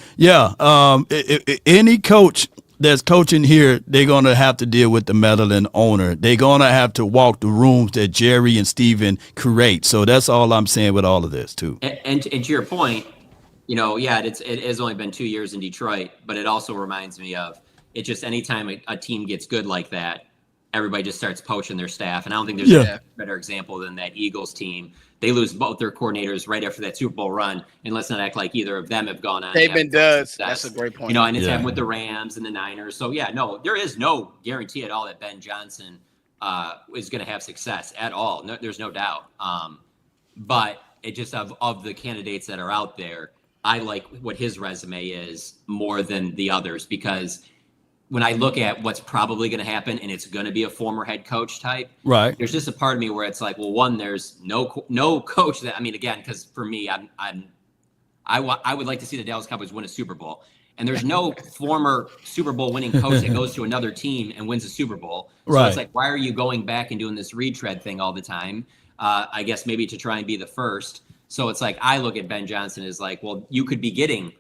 any coach that's coaching here, they're going to have to deal with the meddling owner. They're going to have to walk the rooms that Jerry and Steven create. So that's all I'm saying with all of this too. And to your point, it has only been 2 years in Detroit, but it also reminds me of it. Just anytime a team gets good like that, everybody just starts poaching their staff. And I don't think there's a better example than that Eagles team. They lose both their coordinators right after that Super Bowl run. And let's not act like either of them have gone on. Saban does. That's a great point. And it's happened with the Rams and the Niners. So, there is no guarantee at all that Ben Johnson is going to have success at all. No, there's no doubt. But it just of the candidates that are out there, I like what his resume is more than the others, because when I look at what's probably going to happen, and it's going to be a former head coach type, right? There's just a part of me where it's like, well, one, there's no coach that, I mean, again, because for me, I would like to see the Dallas Cowboys win a Super Bowl, And there's no former Super Bowl winning coach that goes to another team and wins a Super Bowl. So Right. it's like, why are you going back and doing this retread thing all the time? I guess maybe to try and be the first. So it's like, I look at Ben Johnson as like, well, you could be getting,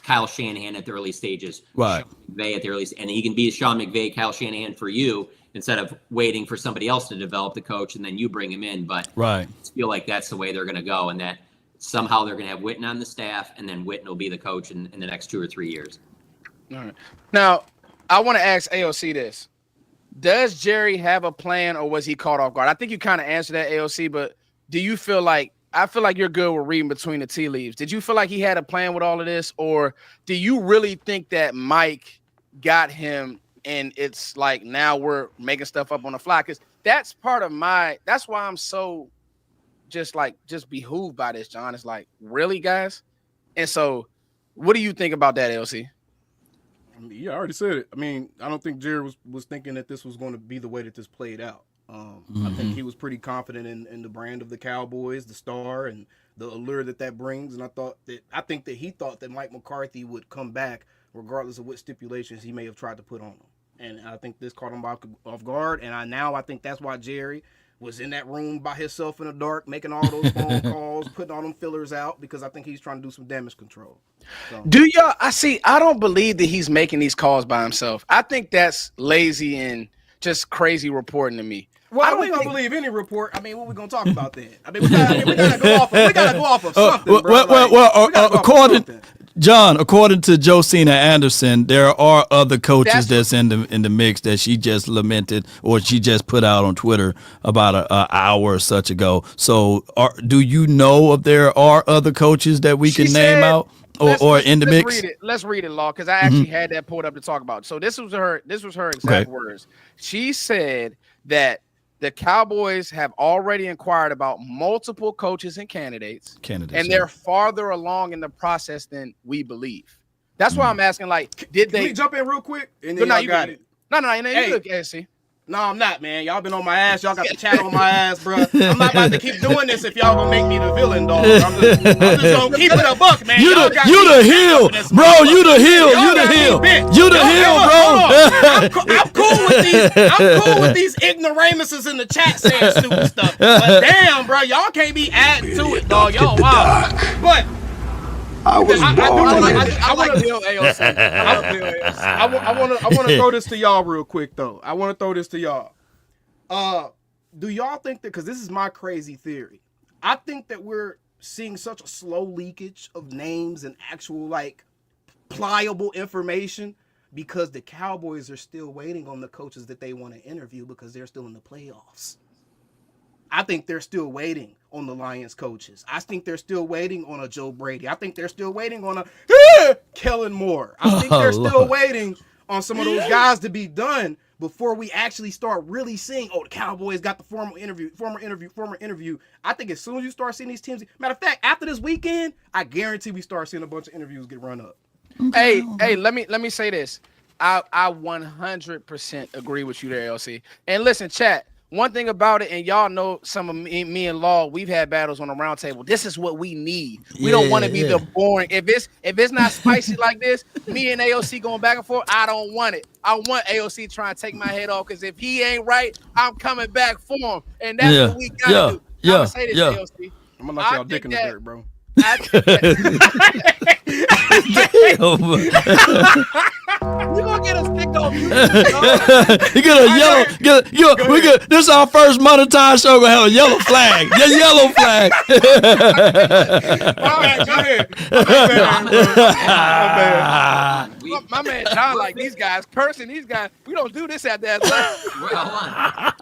Kyle Shanahan at the early stages, Right. Sean McVay at the early, and he can be Sean McVay, Kyle Shanahan for you instead of waiting for somebody else to develop the coach and then you bring him in. But Right. I feel like that's the way they're going to go, and that somehow they're going to have Witten on the staff, and then Witten will be the coach in the next 2 or 3 years. All right. Now, I want to ask AOC this. Does Jerry have a plan, or was he caught off guard? I think you kind of answered that, AOC, but do you feel like – I feel like you're good with reading between the tea leaves. Did you feel like he had a plan with all of this, or do you really think that Mike got him and it's like now we're making stuff up on the fly? Because that's part of that's why I'm so just behooved by this, John. It's like, really, guys? And so what do you think about that, AOC? I mean, yeah, I already said it. I mean, I don't think Jerry was thinking that this was going to be the way that this played out. I think he was pretty confident in the brand of the Cowboys, the star, and the allure that brings. And I think that he thought that Mike McCarthy would come back regardless of what stipulations he may have tried to put on him. And I think this caught him off guard. And I think that's why Jerry was in that room by himself in the dark, making all those phone calls, putting all them fillers out, because I think he's trying to do some damage control. So. Do y'all? I don't believe that he's making these calls by himself. I think that's lazy and just crazy reporting to me. Well, we don't believe any report. I mean, what we gonna talk about then? I mean, we gotta go off of something. According to Josina Anderson, there are other coaches that's in the mix that she just lamented, or she just put out on Twitter about an hour or such ago. So, do you know if there are other coaches that we can name out? Or in the mix? Let's read it, Law, because I actually had that pulled up to talk about. So this was her exact words. She said that the Cowboys have already inquired about multiple coaches and candidates, and they're farther along in the process than we believe. That's why I'm asking, like, did they jump in real quick? And then you got it. No, you look, ASC. No, I'm not, man. Y'all been on my ass. Y'all got the chat on my ass, bro. I'm not about to keep doing this if y'all gonna make me the villain, dog. I'm just gonna keep it a buck, man. You the heel, bro. You the heel. You the heel. You the heel, bro. I'm cool with these ignoramuses in the chat saying stupid stuff. But damn, bro, y'all can't be adding to it, dog. Y'all wild. But I want to throw this to y'all real quick, though. Do y'all think that, because this is my crazy theory, I think that we're seeing such a slow leakage of names and actual, like, pliable information because the Cowboys are still waiting on the coaches that they want to interview because they're still in the playoffs. I think they're still waiting on the Lions coaches. I think they're still waiting on a Joe Brady. I think they're still waiting on a Kellen Moore. I think they're still waiting on some of those guys to be done before we actually start really seeing, the Cowboys got the former interview. I think as soon as you start seeing these teams, matter of fact, after this weekend, I guarantee we start seeing a bunch of interviews get run up. Hey, let me say this. I 100% agree with you there, LC. And listen, chat. One thing about it, and y'all know some of me and Law, we've had battles on the round table. This is what we need. We don't want to be the boring. If it's not spicy like this, me and AOC going back and forth, I don't want it. I want AOC trying to take my head off, because if he ain't right, I'm coming back for him. And that's what we got to do. I'm going to say this, AOC. I'm going to knock y'all dick in the dirt, bro. You gonna get us kicked off? You get a yellow. This is our first monetized show. Gonna have a yellow flag. Your yellow flag. All right, go ahead. My man John, like, these guys cursing. These guys, we don't do this at that time. Well,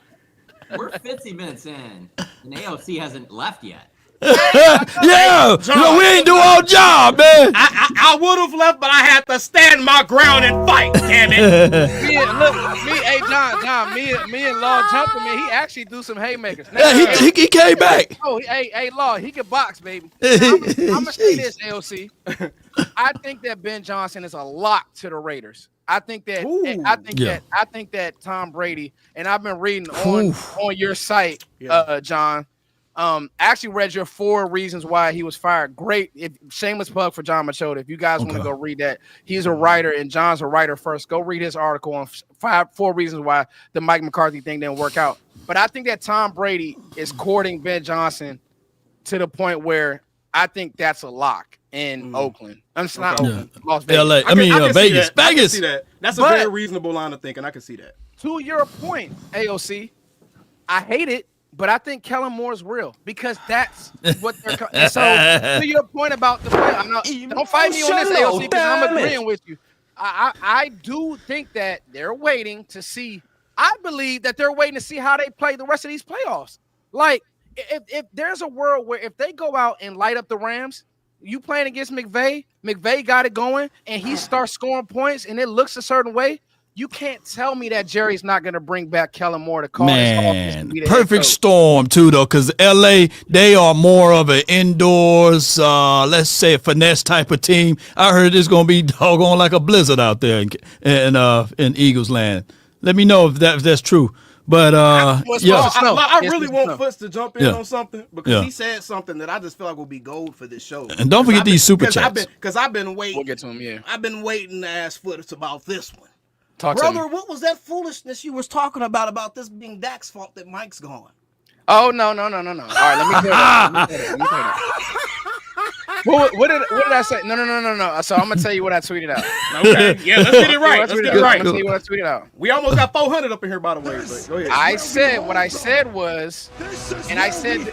we're 50 minutes in, and AOC hasn't left yet. John, we ain't do our job, man. I would have left, but I had to stand my ground and fight. Damn it! John, me and Law jumping, man. He actually do some haymakers. Yeah, he came back. Oh, hey, Law, he can box, baby. I'm gonna say this, AOC. I think that Ben Johnson is a lock to the Raiders. I think that Tom Brady, and I've been reading on your site, John. I actually read your 4 reasons why he was fired. Great. Shameless plug for John Machota. If you guys want to go read that, he's a writer and John's a writer first. Go read his article on 4 reasons why the Mike McCarthy thing didn't work out. But I think that Tom Brady is courting Ben Johnson to the point where I think that's a lock in Oakland. I'm not Oakland, Las Vegas. LA. I mean, Vegas. I can see that. That's a very reasonable line of thinking. I can see that. To your point, AOC, I hate it. But I think Kellen Moore's real because that's what they're. So to your point about the play, don't fight me on this, AOC, because I'm agreeing with you. I do think that they're waiting to see. I believe that they're waiting to see how they play the rest of these playoffs. Like if there's a world where if they go out and light up the Rams, you playing against McVay got it going, and he starts scoring points, and it looks a certain way. You can't tell me that Jerry's not going to bring back Kellen Moore to call this offense. Perfect storm, too, though, because L.A., they are more of an indoors, let's say, a finesse type of team. I heard it's going to be doggone like a blizzard out there in Eagles land. Let me know if that's true. But, I really want Foots to jump in on something because he said something that I just feel like will be gold for this show. And don't forget these super chats. Because I've been waiting. We'll get to him, yeah. I've been waiting to ask Foots about this one. Brother, what was that foolishness you was talking about this being Dak's fault that Mike's gone? Oh, no. All right, let me clear that. What did I say? No. So I'm going to tell you what I tweeted out. Okay, yeah, let's get it right. I'm going to tell you what I tweeted out. We almost got 400 up in here, by the way. But go ahead. I said what I said was, and I said...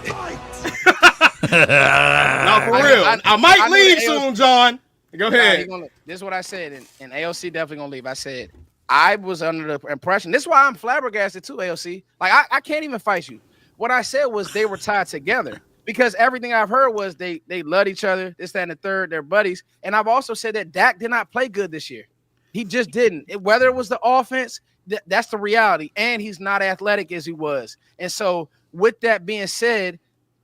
Now, for real, I might leave soon, John. Go ahead. This is what I said, and AOC definitely going to leave. I said... I was under the impression. This is why I'm flabbergasted too, AOC. Like I can't even fight you. What I said was they were tied together because everything I've heard was they loved each other. This, that, and the third. They're buddies. And I've also said that Dak did not play good this year. He just didn't. Whether it was the offense, that's the reality. And he's not athletic as he was. And so with that being said,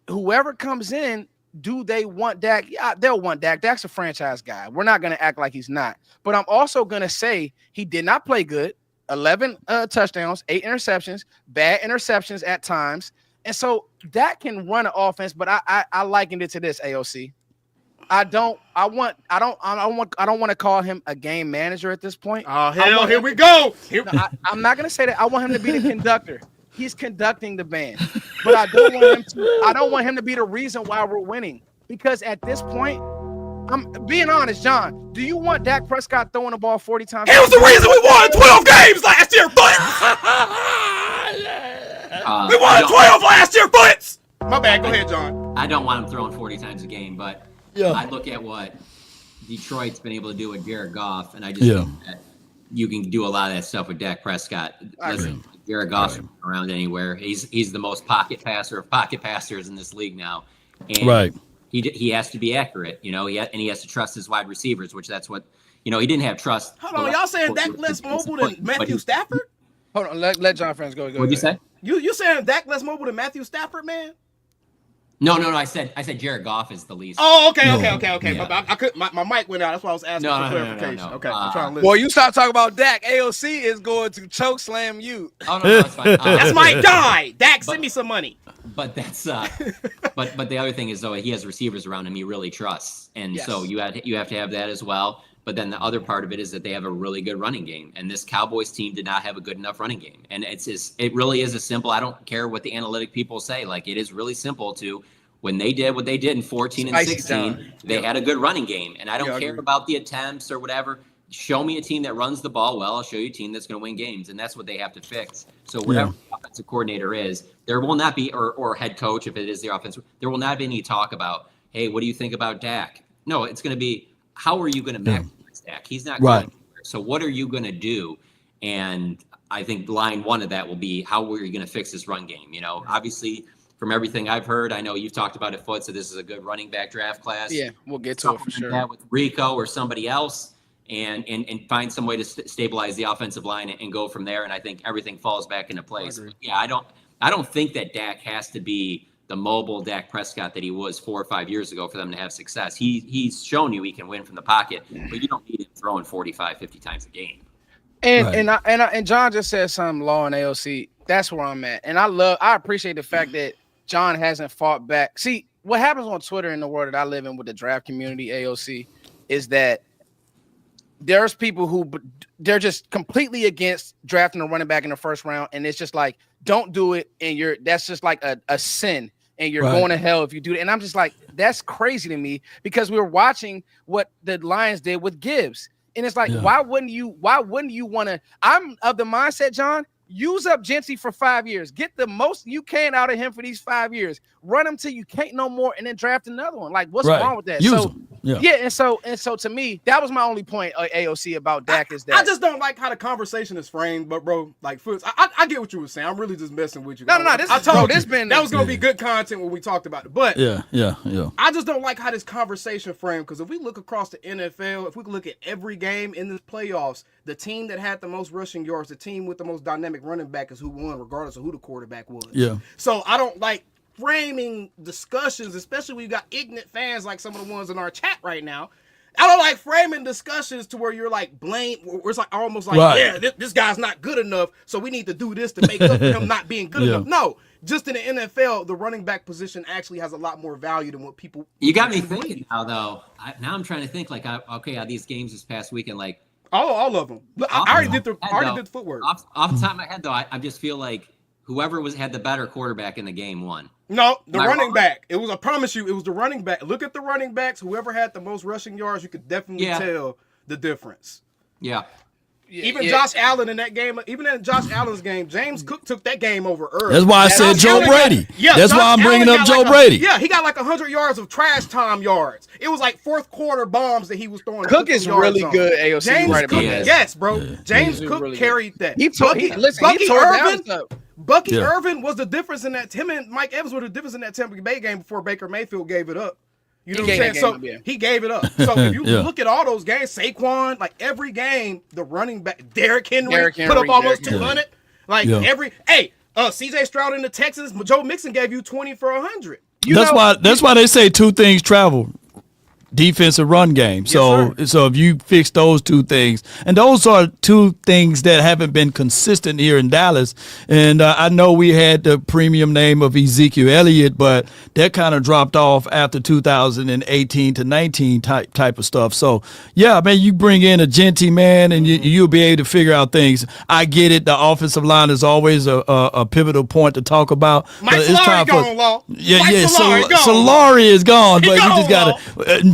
whoever comes in, do they want Dak? Yeah, they'll want Dak. Dak's a franchise guy. We're not going to act like he's not. But I'm also going to say he did not play good. 11 touchdowns, 8 interceptions, bad interceptions at times. And so Dak can run an offense, but I likened it to this, AOC. I don't want to call him a game manager at this point. Oh, hell, here we go. I'm not going to say that. I want him to be the conductor. He's conducting the band, but I don't want him to be the reason why we're winning. Because at this point, I'm being honest, John. Do you want Dak Prescott throwing the ball 40 times? It was the reason we won 12 games last year, Foots. We won 12 last year, Foots. My bad. Go ahead, John. I don't want him throwing 40 times a game, but I look at what Detroit's been able to do with Jared Goff, and I just think that you can do a lot of that stuff with Dak Prescott. Listen, Jared Goff's around anywhere. He's the most pocket passer of pocket passers in this league now. And he has to be accurate, and he has to trust his wide receivers, which that's what, he didn't have trust. Hold on, y'all saying Dak less mobile than Matthew Stafford? Hold on, let John Friends go. What'd you say? You saying Dak less mobile than Matthew Stafford, man? No. I said Jared Goff is the least. Oh, okay. Yeah. I could. My mic went out. That's why I was asking for clarification. No. Okay, I'm trying to listen. Well, you stop talking about Dak. AOC is going to choke slam you. Oh no, that's fine. That's my guy. Dak, send me some money. But that's but the other thing is though he has receivers around him he really trusts, and so you have to have that as well. But then the other part of it is that they have a really good running game, and this Cowboys team did not have a good enough running game. And it really is a simple. I don't care what the analytic people say. Like it is really simple to. When they did what they did in 14 and 16, they had a good running game. And I don't care about the attempts or whatever. Show me a team that runs the ball well. I'll show you a team that's going to win games. And that's what they have to fix. So whatever the offensive coordinator is, there will not be, or head coach if it is the offense, there will not be any talk about, hey, what do you think about Dak? No, it's going to be, how are you going to maximize Dak? He's not going anywhere. So what are you going to do? And I think line one of that will be, how are you going to fix this run game? Obviously, from everything I've heard, I know you've talked about it, Foot, so this is a good running back draft class. Yeah, we'll get to it for sure. That with Rico or somebody else, and find some way to stabilize the offensive line and go from there. And I think everything falls back into place. But yeah, I don't think that Dak has to be the mobile Dak Prescott that he was 4 or 5 years ago for them to have success. He's shown you he can win from the pocket, but you don't need him throwing 45, 50 times a game. And John just said something, Law and AOC. That's where I'm at, and I appreciate the fact that John hasn't fought back. See, what happens on Twitter in the world that I live in with the draft community, AOC, is that there's people who they're just completely against drafting a running back in the first round, and it's just like, don't do it, and that's just like a sin, and you're going to hell if you do it. And I'm just like, that's crazy to me, because we were watching what the Lions did with Gibbs, and it's like, why wouldn't you want to? I'm of the mindset, John, use up Gentry for 5 years, get the most you can out of him for these 5 years, run him till you can't no more, and then draft another one. Like, what's wrong with that? And so to me, that was my only point, AOC, about Dak, is that I just don't like how the conversation is framed. But bro, like, I get what you were saying. I'm really just messing with you. No. That was gonna be good content when we talked about it. But yeah. I just don't like how this conversation framed, because if we look across the NFL, if we look at every game in the playoffs, the team that had the most rushing yards, the team with the most dynamic running back, is who won, regardless of who the quarterback was. Yeah. So I don't like framing discussions, especially when you got ignorant fans like some of the ones in our chat right now. I don't like framing discussions to where you're like where it's like almost like, this guy's not good enough, so we need to do this to make up for him not being good enough. No, just in the NFL, the running back position actually has a lot more value than what people. You got me thinking now, though. Now I'm trying to think, like, are these games this past weekend, like all of them? I already did the footwork. Off the top of my head, though, I just feel like whoever had the better quarterback in the game won. No, the running back. It was, I promise you, it was the running back. Look at the running backs. Whoever had the most rushing yards, you could definitely tell the difference. Yeah. Even Josh Allen in that game, even in Josh Allen's game, James Cook took that game over early. That's why I said Joe Brady. That's why I'm bringing up Joe Brady. Yeah, he got like 100 yards of trash time yards. It was like fourth quarter bombs that he was throwing. Cook is really good, AOC. James right Cook, about yes, bro. Yeah. James Cook really carried that. Bucky Irvin was the difference in that. Him and Mike Evans were the difference in that Tampa Bay game before Baker Mayfield gave it up. You know what I'm saying? So he gave it up. So if you look at all those games, Saquon, like every game, the running back, Derrick Henry put up almost 200. Like CJ Stroud in the Texans, Joe Mixon gave you 20 for 100. That's why they say two things travel: defensive run game. So if you fix those two things, and those are two things that haven't been consistent here in Dallas. And I know we had the premium name of Ezekiel Elliott, but that kind of dropped off after 2018 to 19 type of stuff. So yeah, man, you bring in a Gentry, man, and you'll be able to figure out things. I get it. The offensive line is always a pivotal point to talk about. Mike Solari gone, Law. Solari is gone, but you just gotta.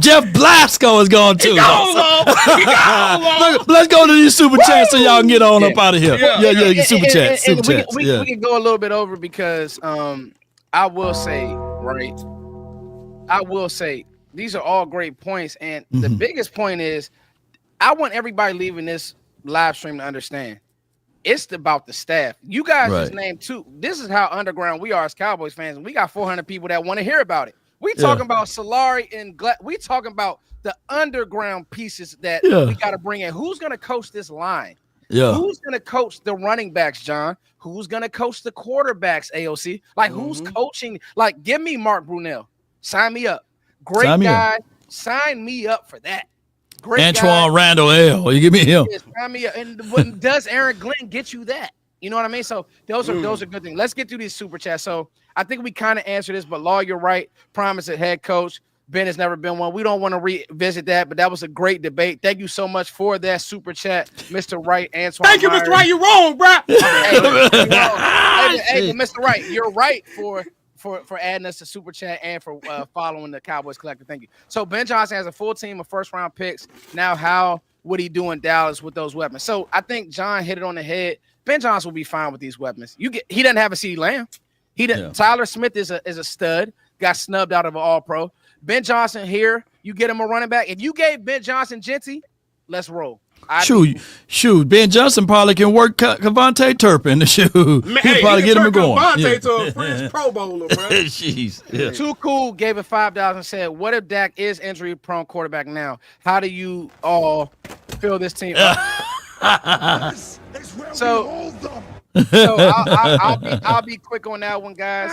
Jeff Blasco is gone too. Let's go to these super chats so y'all can get on up out of here. Yeah, super chats. We can go a little bit over because I will say these are all great points, and the biggest point is I want everybody leaving this live stream to understand it's about the staff. You guys just named two. This is how underground we are as Cowboys fans, and we got 400 people that want to hear about it. We talking about Solari and we talking about the underground pieces that we got to bring in. Who's going to coach this line? Yeah. Who's going to coach the running backs, John? Who's going to coach the quarterbacks, AOC? Like, who's coaching? Like, give me Mark Brunell. Sign me up. Great guy. Sign me up for that. Great Antoine Randall L. You give me him. Yeah, sign me up. And does Aaron Glenn get you that? You know what I mean? So those are good things. Let's get through these super chats. So I think we kind of answered this, but Law, you're right. Promise at head coach. Ben has never been one. We don't want to revisit that, but that was a great debate. Thank you so much for that super chat, Mr. Wright, Antoine. Thank you, Mr. Wright. You're wrong, bro. Hey, Mr. Wright, you're right for adding us to super chat and for following the Cowboys Collective. Thank you. So Ben Johnson has a full team of first round picks. Now, how would he do in Dallas with those weapons? So I think John hit it on the head. Ben Johnson will be fine with these weapons. He doesn't have a CeeDee Lamb. Tyler Smith is a stud. Got snubbed out of an All-Pro. Ben Johnson here. You get him a running back. If you gave Ben Johnson Gentry, let's roll. Shoot. Ben Johnson probably can work Kevontae Turpin. Shoot, he'll probably get him going. Kevontae to a French Pro Bowler, bro. Jeez. Yeah. Too Cool gave it $5 and said, "What if Dak is injury-prone quarterback now? How do you all fill this team up?" So I'll be quick on that one, guys.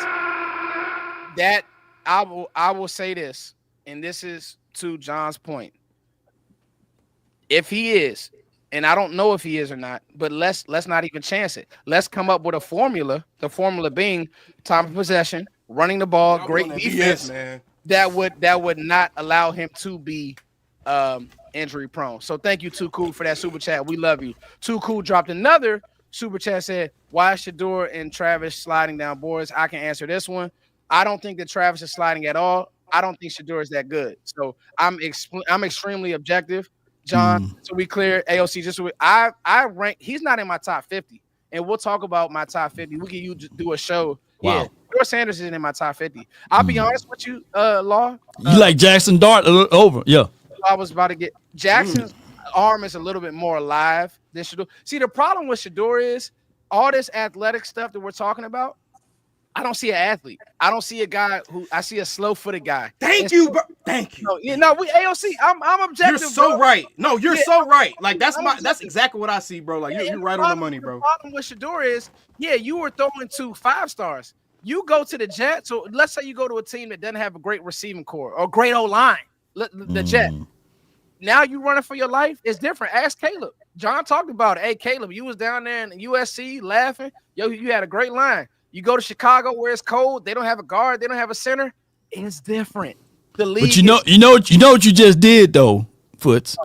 That I will say this, and this is to John's point. If he is, and I don't know if he is or not, but let's not even chance it. Let's come up with a formula. The formula being time of possession, running the ball, Y'all great on that defense, BS, man. that would not allow him to be injury prone. So thank you, Too Cool, for that super chat. We love you. Too Cool dropped another super chat, said, why is Shedeur and Travis sliding down boards? I can answer this one. I don't think that Travis is sliding at all. I don't think Shedeur is that good. So I'm extremely objective, John. So we clear AOC. Just I rank. He's not in my top 50, and we'll talk about my top 50. We can do a show. Wow. Yeah, Shedeur Sanders isn't in my top 50. I'll be honest with you, Law. You like Jackson Dart over? Yeah. I was about to get Jackson's arm is a little bit more alive than Shedeur. See, the problem with Shedeur is all this athletic stuff that we're talking about. I don't see an athlete. I don't see a guy I see a slow-footed guy. Thank you, bro. Thank you. We AOC. I'm objective. You're so right. No, you're so right. Like that's objective. exactly what I see, bro. Like you're right on the money, bro. The problem with Shedeur is, you were throwing 2 5-stars. You go to the Jets. So let's say you go to a team that doesn't have a great receiving core or great O-line. The Jets. Now you running for your life. It's different. Ask Caleb. John talked about it. Hey, Caleb, you was down there in USC laughing. Yo, you had a great line. You go to Chicago where it's cold. They don't have a guard. They don't have a center. It's different. The league. But you know what you just did though, Foots.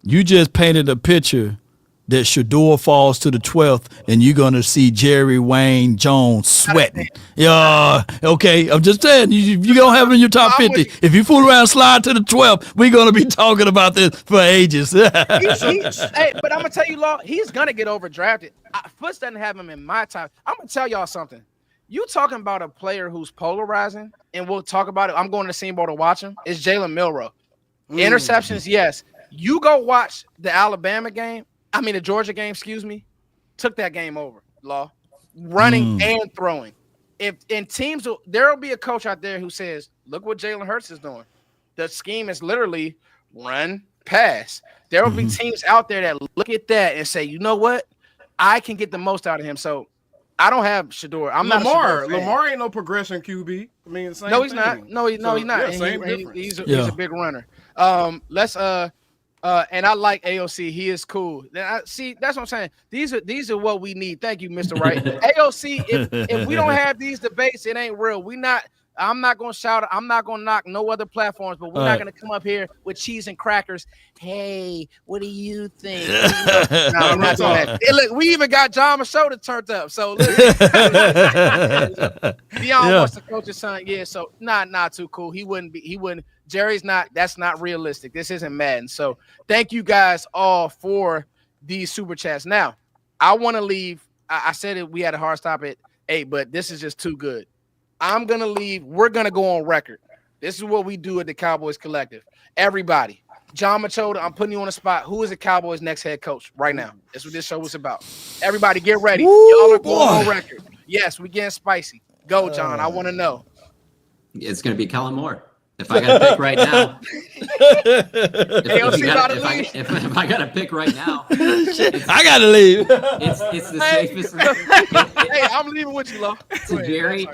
You just painted a picture that Shedeur falls to the 12th, and you're gonna see Jerry Wayne Jones sweating. Yeah, okay. I'm just saying you don't have it in your top 50. If you fool around and slide to the 12th, we're gonna be talking about this for ages. Hey, but I'm gonna tell you, Law, he's gonna get overdrafted. Foots doesn't have him in my top. I'm gonna tell y'all something. You talking about a player who's polarizing, and we'll talk about it. I'm going to Senior Bowl to watch him. It's Jalen Milroe. Interceptions, yes. You go watch the Alabama game. The Georgia game, excuse me, took that game over, Law. Running and throwing. If in teams, there will be a coach out there who says, look what Jalen Hurts is doing. The scheme is literally run, pass. There will be teams out there that look at that and say, you know what? I can get the most out of him. So I don't have Shedeur. I'm not Lamar ain't no progression QB. Same no, he's thing. not. No, he's not. Yeah, same difference. He's a big runner. And I like AOC. He is cool. See, that's what I'm saying. These are what we need. Thank you, Mr. Wright. AOC, if we don't have these debates, it ain't real. I'm not gonna shout. I'm not gonna knock no other platforms, but we're not gonna come up here with cheese and crackers. Hey, what do you think? No, I'm not doing that. Hey, look, we even got John Machota turned up. So Deion wants to coach his son. Yeah, so not too cool. He wouldn't. Jerry's not. That's not realistic. This isn't Madden. So thank you guys all for these super chats. Now I want to leave. I said it. We had a hard stop at 8, but this is just too good. I'm going to leave. We're going to go on record. This is what we do at the Cowboys Collective. Everybody, John Machota, I'm putting you on the spot. Who is the Cowboys' next head coach right now? That's what this show was about. Everybody get ready. Y'all are going on record. Yes, we getting spicy. Go, John. I want to know. It's going to be Kellen Moore. If I got to pick right now, if I got to pick right now, I got to leave. It's the safest. Hey, I'm leaving with you, Lo. To Jerry,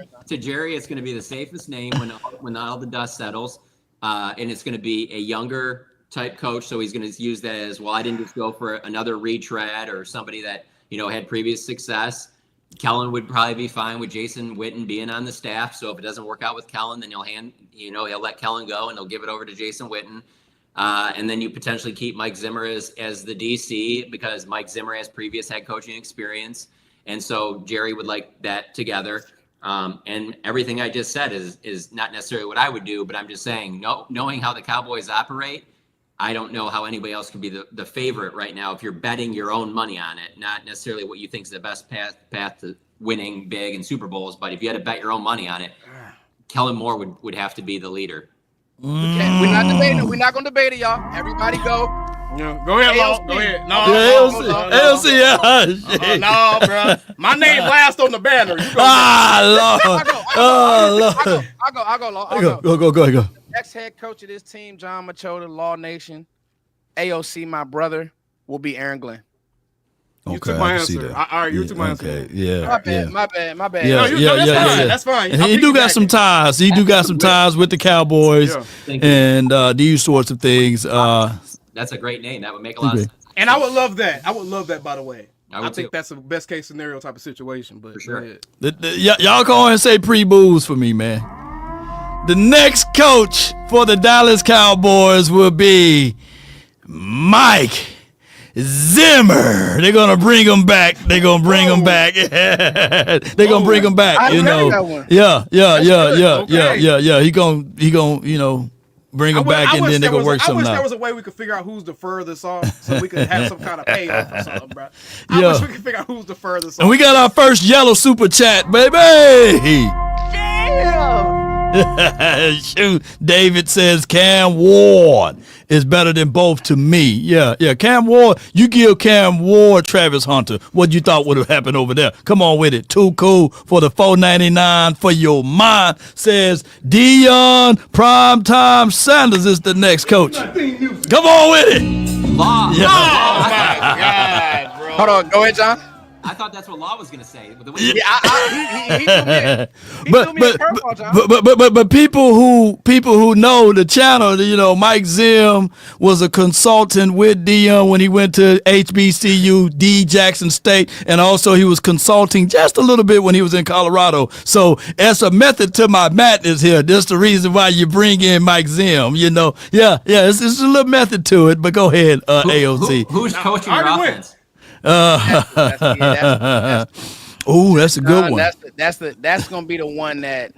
it's going to be the safest name when all the dust settles, and it's going to be a younger type coach. So he's going to use that as, well, I didn't just go for another retread or somebody that had previous success. Kellen would probably be fine with Jason Witten being on the staff. So if it doesn't work out with Kellen, then he'll let Kellen go and he'll give it over to Jason Witten. And then you potentially keep Mike Zimmer as the DC because Mike Zimmer has previous head coaching experience. And so Jerry would like that together. And everything I just said is not necessarily what I would do, but I'm just saying, knowing how the Cowboys operate, I don't know how anybody else could be the favorite right now if you're betting your own money on it, not necessarily what you think is the best path to winning big and Super Bowls. But if you had to bet your own money on it, Kellen Moore would have to be the leader. We're not debating. We're not going to debate it, y'all. Everybody go. Yeah, go ahead, Law. Go ahead. AOC. No, bro. My name last on the banner. You go. I'll go, Law. Go. Ex-head coach of this team, John Machota, Law Nation. AOC, my brother, will be Aaron Glenn. You took my answer. All right, you took my answer. Okay, yeah. My bad. Yeah. That's fine. And he do got some ties. He do got some ties with the Cowboys and these sorts of things. That's a great name. That would make a lot of sense. And I would love that. By the way. I think that's a best case scenario type of situation. But for sure. Y'all go on and say pre-booze for me, man. The next coach for the Dallas Cowboys will be Mike Zimmer. They're gonna bring him back. They're gonna bring him back. They're gonna bring him back. You know. Yeah. He gonna bring him back, and then they're gonna work something out. I wish there was a way we could figure out who's the furthest off, so we could have some kind of payoff or something, bro. I wish we could figure out who's the furthest off. And we got our first yellow super chat, baby. Damn. Shoot, David says Cam Ward is better than both to me. Yeah, Cam Ward. You give Cam Ward Travis Hunter. What you thought would have happened over there? Come on with it. Too cool for the $4.99 for your mind. Says Deion Primetime Sanders is the next coach. Come on with it. Law. Yeah. Oh my God, bro. Hold on, go ahead, John. I thought that's what Law was gonna say. But He threw me a curveball, John. But people who know the channel, you know, Mike Zim was a consultant with Deion when he went to HBCU, D Jackson State, and also he was consulting just a little bit when he was in Colorado. So as a method to my madness here, that's the reason why you bring in Mike Zim. You know, it's a little method to it. But go ahead, AOC. Who's coaching your offense? That's a good one. That's gonna be the one that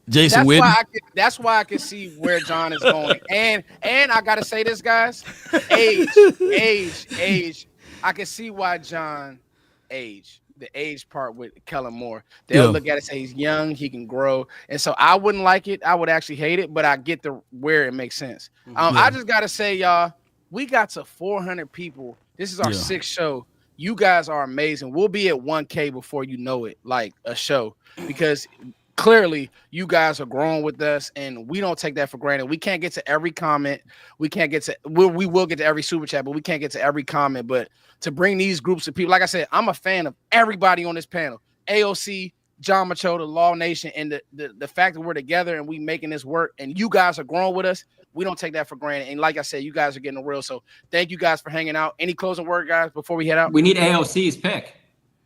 Jason Witten. That's why I can see where John is going. And I gotta say this, guys. Age. I can see why John age. The age part with Kellen Moore. They'll look at it and say he's young, he can grow. And so I wouldn't like it. I would actually hate it, but I get where it makes sense. I just gotta say, y'all, we got to 400 people. This is our sixth show. You guys are amazing. We'll be at 1K before you know it, like a show, because clearly you guys are growing with us, and we don't take that for granted. We can't get to every comment. We can't get to we will get to every super chat, but we can't get to every comment. But to bring these groups of people, like I said, I'm a fan of everybody on this panel. AOC, John Machota, Law Nation, and the fact that we're together and we making this work, and you guys are growing with us. We don't take that for granted. And like I said, you guys are getting real. So thank you guys for hanging out. Any closing word, guys, before we head out? We need AOC's pick.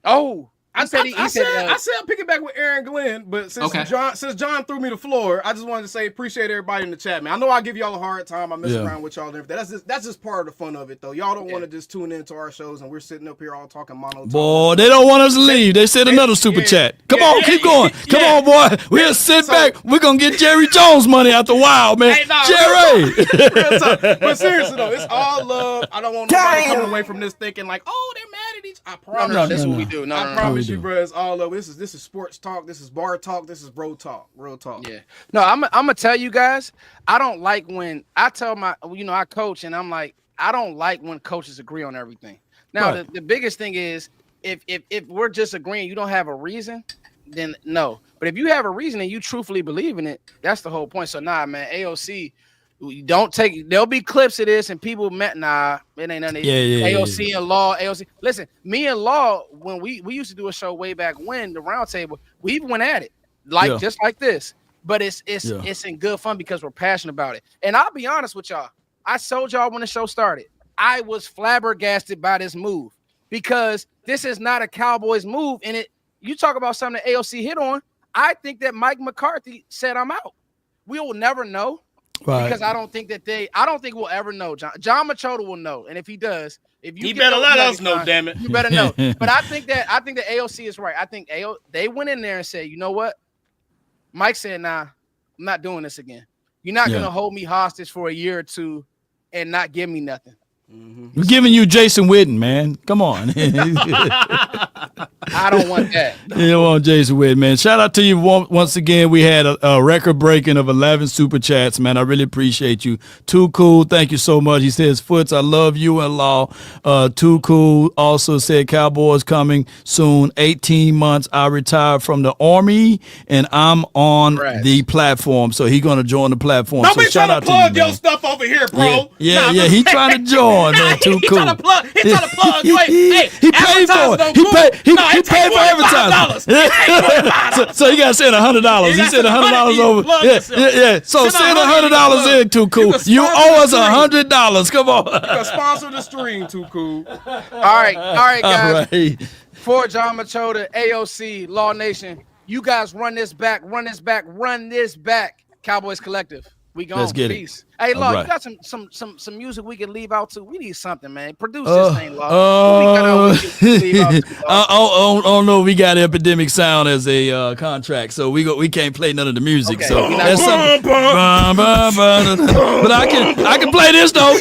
Oh, I said I'm picking back with Aaron Glenn, but since John threw me the floor, I just wanted to say appreciate everybody in the chat, man. I know I give y'all a hard time. I mess around with y'all and everything. That's just part of the fun of it, though. Y'all don't want to just tune into our shows and we're sitting up here all talking monotone. Boy, they don't want us to leave. They said another super chat. Come on, keep going. Come on, boy. We'll sit back. We're gonna get Jerry Jones money out the wild, man. Jerry. Real talk. But seriously though, it's all love. I don't want nobody coming away from this thinking like, oh, they're mad at each. I promise. No, that's what we do. I promise you, bro. It's all love. This is sports talk. This is bar talk. This is bro talk. Real talk. Yeah. No, I'm gonna tell you guys. I don't like when I tell I coach, and I'm like, I don't like when coaches agree on everything. Now, the biggest thing is if we're just agreeing, you don't have a reason, then no. But if you have a reason and you truthfully believe in it, that's the whole point. So nah, man, AOC. Don't take. There'll be clips of this, and people met. Nah, it ain't nothing. AOC and Law. AOC. Listen, me and Law, when we used to do a show way back when the round table, we even went at it just like this. But it's in good fun because we're passionate about it. And I'll be honest with y'all. I told y'all when the show started, I was flabbergasted by this move because this is not a Cowboys move. And you talk about something that AOC hit on. I think that Mike McCarthy said I'm out. We will never know. Right. Because I don't think we'll ever know. John Machota will know, and if he does, he better let us know. Damn it, you better know. But I think that AOC is right. I think they went in there and said, you know what? Mike said, nah, I'm not doing this again. You're not gonna hold me hostage for a year or two and not give me nothing. We're giving you Jason Witten, man. Come on. I don't want that. You don't want Jason Witten, man. Shout out to you once again. We had a record breaking of 11 super chats, man. I really appreciate you. Too Cool, thank you so much. He says, Foots, I love you and Law. Too Cool also said Cowboys coming soon. 18 months. I retired from the Army and I'm on the platform. So he's gonna join the platform. Don't be trying to plug your stuff over here, bro. Yeah, he trying to join. Man, Too Cool. He trying to plug. Hey, he paid for it. He he paid for advertising. so you got to send $100. He sent $100 over. Yeah. So send $100 in, Too Cool. You owe us $100. Come on. You can sponsor the stream, Too Cool. All right, guys. All right. For John Machota, AOC, Law Nation, you guys run this back. Cowboys Collective. We gone. Let's get Peace. Hey, Law, right. you got some music we can leave out to? We need something, man. Produce this thing, Law. Oh no, we got Epidemic Sound as a contract, so we can't play none of the music. Okay, So that's something. But I can play this though.